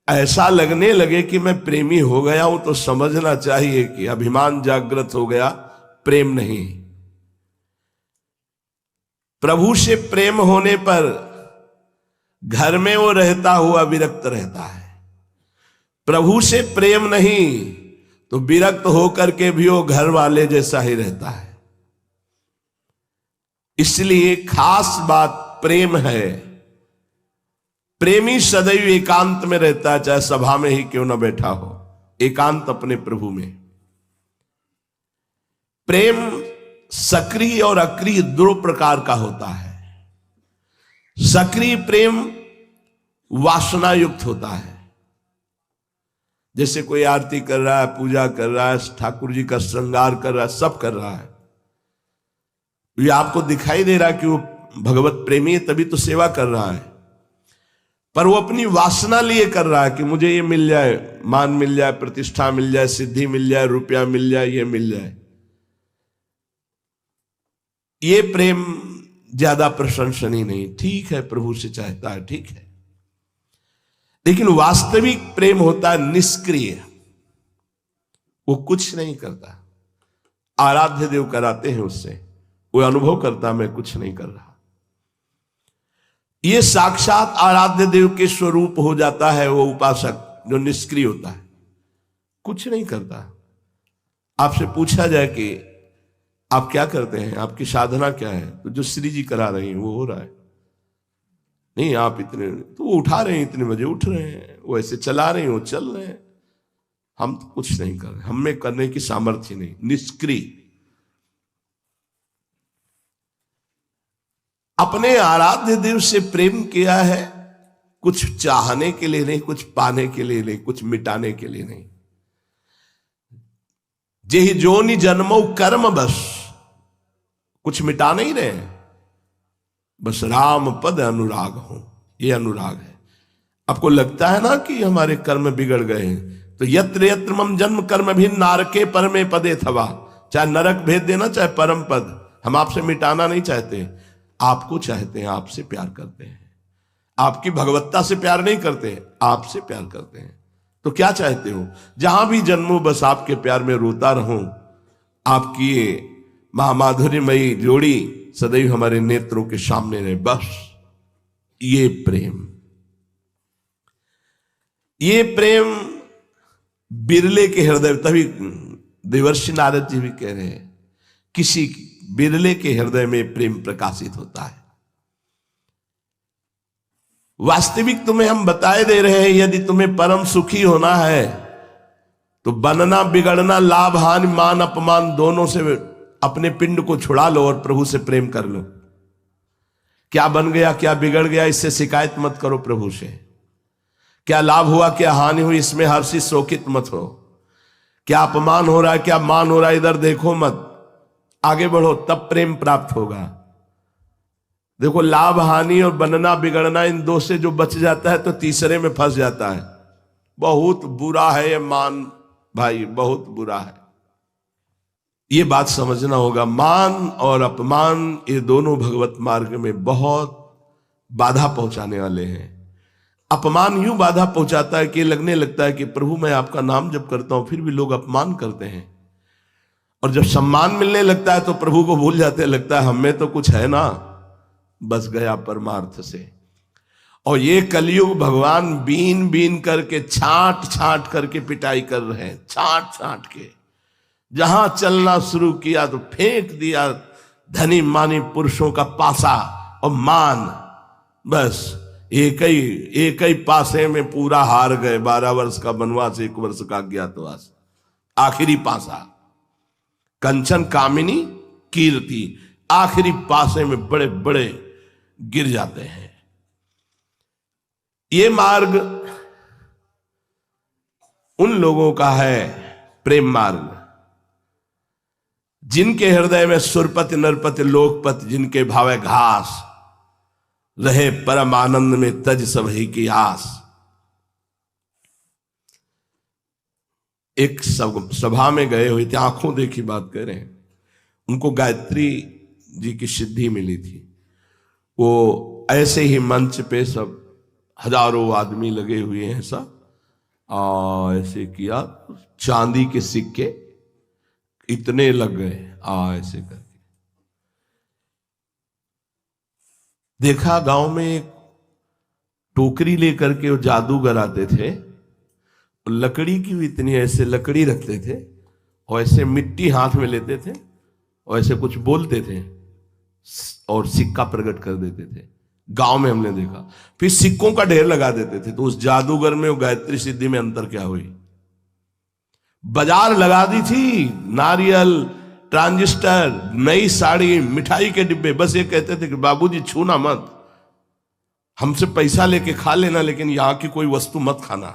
ऐसा लगने लगे कि मैं प्रेमी हो गया हूं, तो समझना चाहिए कि अभिमान जागृत हो गया, प्रेम नहीं। प्रभु से प्रेम होने पर घर में वो रहता हुआ विरक्त रहता है। प्रभु से प्रेम नहीं तो विरक्त होकर के भी वो घर वाले जैसा ही रहता है। इसलिए खास बात प्रेम है। प्रेमी सदैव एकांत में रहता है, चाहे सभा में ही क्यों ना बैठा हो, एकांत अपने प्रभु में। प्रेम सक्रिय और अक्रिय दो प्रकार का होता है। सक्रिय प्रेम वासना युक्त होता है। जैसे कोई आरती कर रहा है, पूजा कर रहा है, ठाकुर जी का श्रृंगार कर रहा है, सब कर रहा है, ये आपको दिखाई दे रहा है कि वो भगवत प्रेमी है, तभी तो सेवा कर रहा है। पर वो अपनी वासना लिए कर रहा है कि मुझे ये मिल जाए, मान मिल जाए, प्रतिष्ठा मिल जाए, सिद्धि मिल जाए, रुपया मिल जाए, ये मिल जाए। ये प्रेम ज्यादा प्रशंसनीय नहीं। ठीक है, प्रभु से चाहता है, ठीक है, लेकिन वास्तविक प्रेम होता है निष्क्रिय। वो कुछ नहीं करता। आराध्य देव कराते हैं उससे, वो अनुभव करता मैं कुछ नहीं कर रहा। ये साक्षात आराध्य देव के स्वरूप हो जाता है वो उपासक जो निष्क्रिय होता है, कुछ नहीं करता। आपसे पूछा जाए कि आप क्या करते हैं, आपकी साधना क्या है, तो जो श्री जी करा रही हैं वो हो रहा है। नहीं आप इतने, तो वो उठा रहे हैं, इतने बजे उठ रहे हैं, वो ऐसे चला रहे हैं, वो चल रहे हैं। हम तो कुछ नहीं कर रहे, हम में करने की सामर्थ्य नहीं, निष्क्रिय। अपने आराध्य देव से प्रेम किया है, कुछ चाहने के लिए नहीं, कुछ पाने के लिए नहीं, कुछ मिटाने के लिए नहीं। जेहि जोनि जन्मो कर्म बस, कुछ मिटा नहीं रहे, बस राम पद अनुराग हो, ये अनुराग है। आपको लगता है ना कि हमारे कर्म बिगड़ गए हैं, तो यत्र यत्र मम जन्म कर्म भी नारके परमे पदे थवा, चाहे नरक भेज देना, चाहे परम पद। हम आपसे मिटाना नहीं चाहते, आपको चाहते हैं, आपसे प्यार करते हैं। आपकी भगवत्ता से प्यार नहीं करते, आपसे प्यार करते हैं। तो क्या चाहते हो, जहां भी जन्मो बस आपके प्यार में रोता रहूं, आपकी ये महामाधुर्यमयी जोड़ी सदैव हमारे नेत्रों के सामने रहे, बस। ये प्रेम, ये प्रेम बिरले के हृदय, तभी देवर्षि नारद जी भी कह रहे हैं किसी बिरले के हृदय में प्रेम प्रकाशित होता है। वास्तविक तुम्हें हम बताए दे रहे हैं, यदि तुम्हें परम सुखी होना है तो बनना बिगड़ना, लाभ हानि, मान अपमान दोनों से अपने पिंड को छुड़ा लो और प्रभु से प्रेम कर लो। क्या बन गया, क्या बिगड़ गया, इससे शिकायत मत करो प्रभु से। क्या लाभ हुआ, क्या हानि हुई, इसमें हर्षित शोकित मत हो। क्या अपमान हो रहा है, क्या मान हो रहा है, इधर देखो मत, आगे बढ़ो, तब प्रेम प्राप्त होगा। देखो लाभ हानि और बनना बिगड़ना, इन दो से जो बच जाता है तो तीसरे में फंस जाता है, बहुत बुरा है ये मान भाई, बहुत बुरा है। ये बात समझना होगा, मान और अपमान ये दोनों भगवत मार्ग में बहुत बाधा पहुंचाने वाले हैं। अपमान यूं बाधा पहुंचाता है कि लगने लगता है कि प्रभु मैं आपका नाम जप करता हूं, फिर भी लोग अपमान करते हैं। और जब सम्मान मिलने लगता है तो प्रभु को भूल जाते, लगता है हमें तो कुछ है ना, बस गया परमार्थ से। और ये कलयुग भगवान बीन बीन करके, छांट छांट करके पिटाई कर रहे हैं, छांट छांट के। जहां चलना शुरू किया तो फेंक दिया धनी मानी पुरुषों का पासा और मान। बस एक ही पासे में पूरा हार गए। 12 वर्ष का वनवास, 1 वर्ष का अज्ञातवास, आखिरी पासा। कंचन कामिनी कीर्ति, आखिरी पासे में बड़े बड़े गिर जाते हैं। ये मार्ग उन लोगों का है प्रेम मार्ग, जिनके हृदय में सुरपति नरपति लोकपति, जिनके भावे घास रहे परम आनंद में तज सबही की आस। एक सभा में गए हुए थे, आंखों देखी बात कर रहे हैं, उनको गायत्री जी की सिद्धि मिली थी। वो ऐसे ही मंच पे सब हजारों आदमी लगे हुए हैं, सब ऐसे किया, चांदी के सिक्के इतने लग गए, ऐसे करके देखा। गांव में एक टोकरी लेकर के वो जादूगर आते थे, लकड़ी की भी इतनी, ऐसे लकड़ी रखते थे और ऐसे मिट्टी हाथ में लेते थे और ऐसे कुछ बोलते थे और सिक्का प्रकट कर देते थे। गांव में हमने देखा। फिर सिक्कों का ढेर लगा देते थे। तो उस जादूगर में और गायत्री सिद्धि में अंतर क्या हुई? बाजार लगा दी थी, नारियल, ट्रांजिस्टर, नई साड़ी, मिठाई के डिब्बे। बस ये कहते थे कि बाबूजी छूना मत, हमसे पैसा लेके खा लेना, लेकिन यहां की कोई वस्तु मत खाना,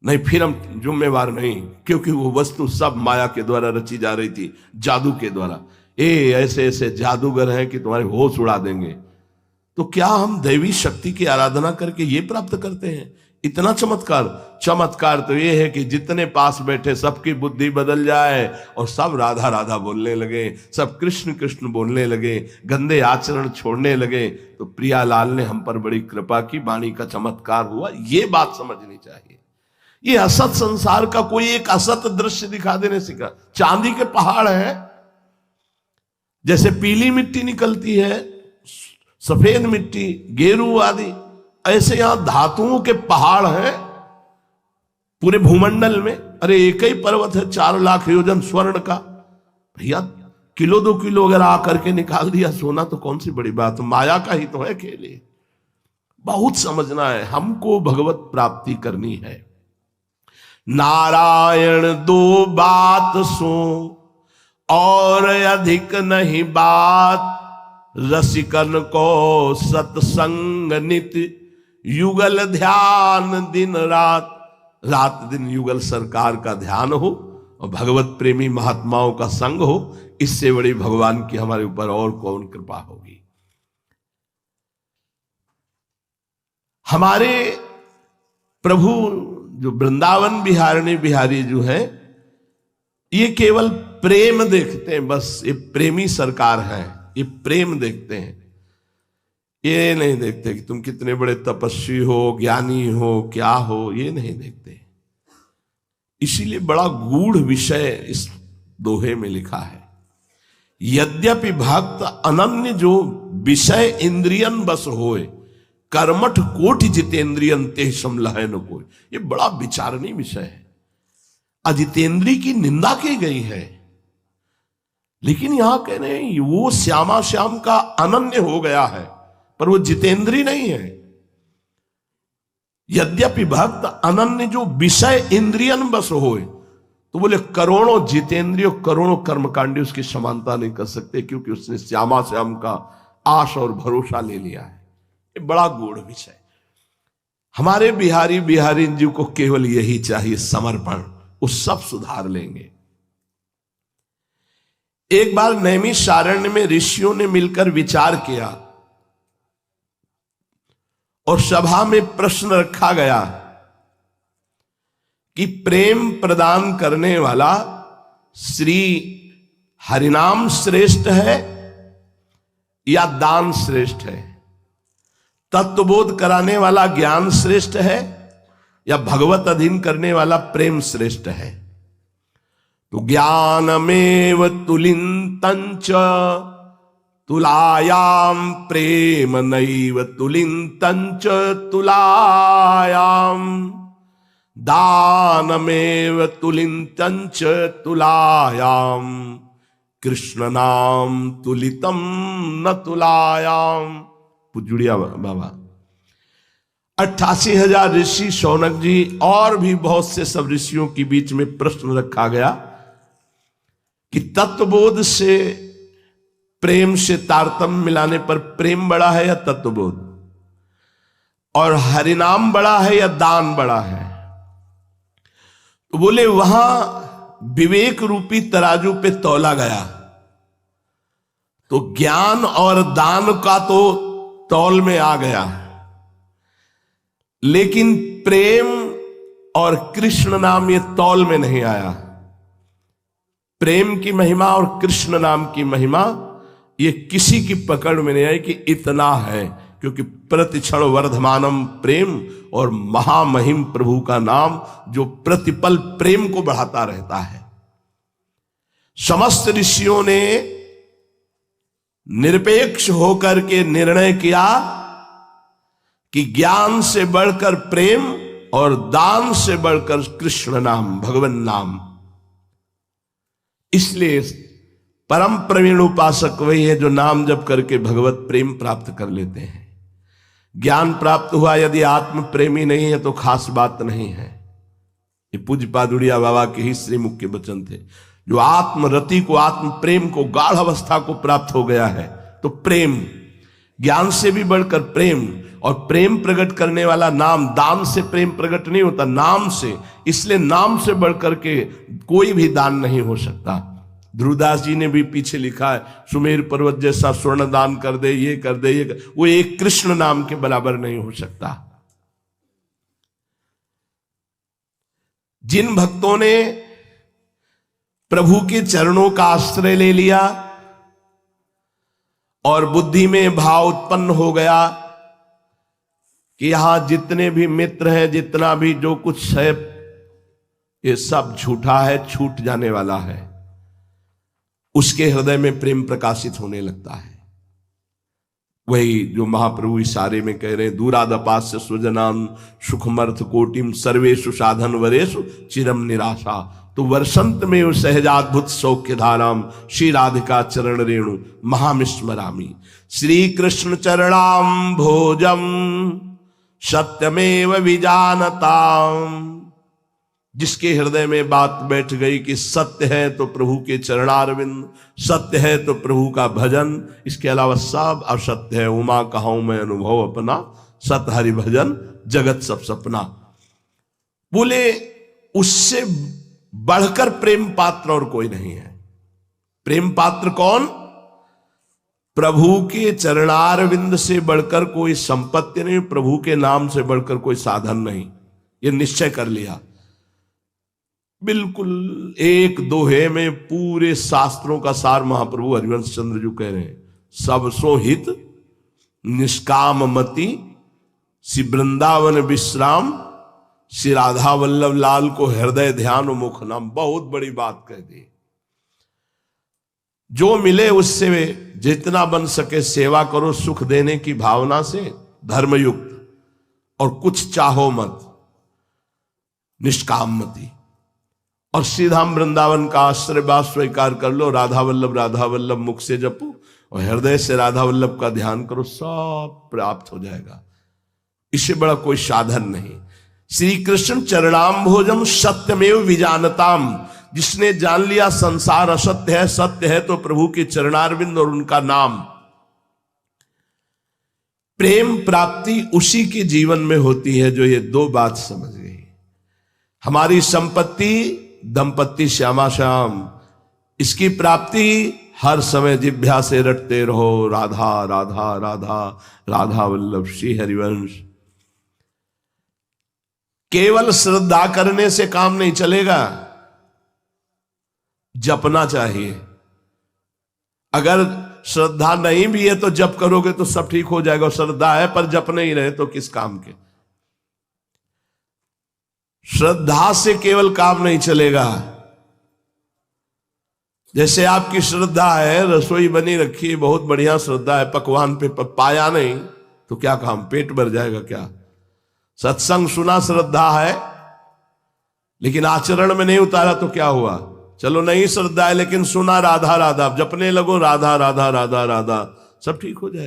नहीं फिर हम जिम्मेवार नहीं। क्योंकि वो वस्तु सब माया के द्वारा रची जा रही थी, जादू के द्वारा। ऐसे ऐसे जादूगर हैं कि तुम्हारे होश उड़ा देंगे। तो क्या हम दैवी शक्ति की आराधना करके ये प्राप्त करते हैं? इतना चमत्कार? चमत्कार तो ये है कि जितने पास बैठे सबकी बुद्धि बदल जाए और सब राधा राधा बोलने लगे, सब कृष्ण कृष्ण बोलने लगे, गंदे आचरण छोड़ने लगे। तो प्रियालाल ने हम पर बड़ी कृपा की, वाणी का चमत्कार हुआ। ये बात समझनी चाहिए। ये असत संसार का कोई एक असत दृश्य दिखा देने से का, चांदी के पहाड़ हैं, जैसे पीली मिट्टी निकलती है, सफेद मिट्टी, गेरू आदि, ऐसे यहां धातुओं के पहाड़ हैं पूरे भूमंडल में। अरे एक ही पर्वत है 4 लाख योजन स्वर्ण का। भैया किलो 2 किलो अगर आकर के निकाल दिया सोना तो कौन सी बड़ी बात, माया का ही तो है खेल। बहुत समझना है, हमको भगवत प्राप्ति करनी है। नारायण 2 बात सो और अधिक नहीं बात, रसिकन को सत्संग नित, युगल ध्यान दिन रात। रात दिन युगल सरकार का ध्यान हो और भगवत प्रेमी महात्माओं का संग हो। इससे बड़ी भगवान की हमारे ऊपर और कौन कृपा होगी? हमारे प्रभु जो वृंदावन बिहारिणी बिहारी जो है, ये केवल प्रेम देखते हैं। बस ये प्रेमी सरकार है, ये प्रेम देखते हैं। ये नहीं देखते कि तुम कितने बड़े तपस्वी हो, ज्ञानी हो, क्या हो, ये नहीं देखते। इसीलिए बड़ा गूढ़ विषय इस दोहे में लिखा है। यद्यपि भक्त अनन्य जो विषय इंद्रियन बस होए, कर्मठ कोटि जितेंद्रियन ते समलह न कोई। ये बड़ा विचारणीय विषय है। अजितेंद्री की निंदा की गई है, लेकिन यहां कह रहे हैं वो श्यामा श्याम का अनन्य हो गया है, पर वो जितेंद्री नहीं है। यद्यपि भक्त अनन्य जो विषय इंद्रियन बस होए, तो बोले करोड़ों जितेंद्रियों, करोड़ों कर्मकांडी उसकी समानता नहीं कर सकते, क्योंकि उसने श्यामा श्याम का आश और भरोसा ले लिया है। ये बड़ा गूढ़ विषय। हमारे बिहारी बिहारी जी को केवल यही चाहिए, समर्पण। वो सब सुधार लेंगे। एक बार नैमिषारण्य में ऋषियों ने मिलकर विचार किया और सभा में प्रश्न रखा गया कि प्रेम प्रदान करने वाला श्री हरिनाम श्रेष्ठ है या दान श्रेष्ठ है, तत्वबोध कराने वाला ज्ञान श्रेष्ठ है या भगवत अधीन करने वाला प्रेम श्रेष्ठ है। तो ज्ञानमेव तुलिंतंच तुलायाम प्रेम नैव तुलिंतंच तुलायाम दानमेव तुलिंतंच तुलायाम कृष्ण नाम तुलितम न तुलायाम। पुजुड़िया बाबा 88,000 ऋषि, शौनक जी और भी बहुत से सब ऋषियों के बीच में प्रश्न रखा गया कि तत्वबोध से प्रेम से तारतम्य मिलाने पर प्रेम बड़ा है या तत्वबोध, और हरिनाम बड़ा है या दान बड़ा है। तो बोले वहां विवेक रूपी तराजू पे तौला गया तो ज्ञान और दान का तो तौल में आ गया, लेकिन प्रेम और कृष्ण नाम ये तौल में नहीं आया। प्रेम की महिमा और कृष्ण नाम की महिमा ये किसी की पकड़ में नहीं आई कि इतना है, क्योंकि प्रतिक्षण वर्धमानम प्रेम और महामहिम प्रभु का नाम जो प्रतिपल प्रेम को बढ़ाता रहता है। समस्त ऋषियों ने निरपेक्ष होकर के निर्णय किया कि ज्ञान से बढ़कर प्रेम और दान से बढ़कर कृष्ण नाम, भगवान नाम। इसलिए परम प्रवीण उपासक वही है जो नाम जप करके भगवत प्रेम प्राप्त कर लेते हैं। ज्ञान प्राप्त हुआ यदि आत्म प्रेमी नहीं है तो खास बात नहीं है। ये पूज्य पादुड़िया बाबा के ही श्री मुख्य वचन थे। जो आत्मरति को, आत्म प्रेम को, गाढ़ अवस्था को प्राप्त हो गया है तो प्रेम, ज्ञान से भी बढ़कर प्रेम, और प्रेम प्रकट करने वाला नाम। दान से प्रेम प्रकट नहीं होता, नाम से। इसलिए नाम से बढ़कर के कोई भी दान नहीं हो सकता। ध्रुवदास जी ने भी पीछे लिखा है, सुमेर पर्वत जैसा स्वर्ण दान कर दे, ये कर दे, ये कर, वो एक कृष्ण नाम के बराबर नहीं हो सकता। जिन भक्तों ने प्रभु के चरणों का आश्रय ले लिया और बुद्धि में भाव उत्पन्न हो गया कि यहां जितने भी मित्र हैं, जितना भी जो कुछ है, ये सब झूठा है, छूट जाने वाला है, उसके हृदय में प्रेम प्रकाशित होने लगता है। वही जो महाप्रभु इशारे में कह रहे हैं, दूरादपास्य स्वजनान सुखमर्थ कोटिम सर्वेषु साधन वरेषु चिरम निराशा। तो वर्षंत में वो सहजाद्भुत सौख्य धाराम श्री राधिका चरण रेणु महामिस्मरामी। श्री कृष्ण चरणाम भोजम सत्यमेव विजानताम। जिसके हृदय में बात बैठ गई कि सत्य है तो प्रभु के चरणारविंद, सत्य है तो प्रभु का भजन, इसके अलावा सब असत्य है। उमा कहूं मैं अनुभव अपना, सत हरि भजन जगत सब सपना। बोले उससे बढ़कर प्रेम पात्र और कोई नहीं है। प्रेम पात्र कौन? प्रभु के चरणारविंद से बढ़कर कोई संपत्ति नहीं, प्रभु के नाम से बढ़कर कोई साधन नहीं। ये निश्चय कर लिया। बिल्कुल एक दोहे में पूरे शास्त्रों का सार महाप्रभु हरिवंश चंद्र जी कह रहे हैं। सबसो हित निष्काम मति श्री वृंदावन विश्राम, श्री राधा वल्लभ लाल को हृदय ध्यान मुख नाम। बहुत बड़ी बात कह दी। जो मिले उससे जितना बन सके सेवा करो, सुख देने की भावना से धर्मयुक्त, और कुछ चाहो मत, निष्काम मति, और सीधाम वृंदावन का आश्रयवास स्वीकार कर लो। राधा वल्लभ मुख से जपो और हृदय से राधा वल्लभ का ध्यान करो, सब प्राप्त हो जाएगा। इससे बड़ा कोई साधन नहीं। श्री कृष्ण चरणाम भोजम सत्यमेव विजानताम। जिसने जान लिया संसार असत्य है, सत्य है तो प्रभु के चरणारविंद और उनका नाम। प्रेम प्राप्ति उसी के जीवन में होती है जो ये दो बात समझ गई। हमारी संपत्ति दंपत्ति श्यामा श्याम, इसकी प्राप्ति हर समय जिभ्या से रटते रहो, राधा राधा राधा राधा वल्लभ श्री हरिवंश। केवल श्रद्धा करने से काम नहीं चलेगा, जपना चाहिए। अगर श्रद्धा नहीं भी है तो जप करोगे तो सब ठीक हो जाएगा। श्रद्धा है पर जप नहीं रहे तो किस काम के। श्रद्धा से केवल काम नहीं चलेगा। जैसे आपकी श्रद्धा है, रसोई बनी रखी, बहुत बढ़िया श्रद्धा है, पकवान पे पाया नहीं तो क्या काम, पेट भर जाएगा क्या। सत्संग सुना श्रद्धा है लेकिन आचरण में नहीं उतारा तो क्या हुआ। चलो नहीं श्रद्धा है लेकिन सुना राधा राधा, जपने लगो राधा राधा राधा राधा, सब ठीक हो जाएगा।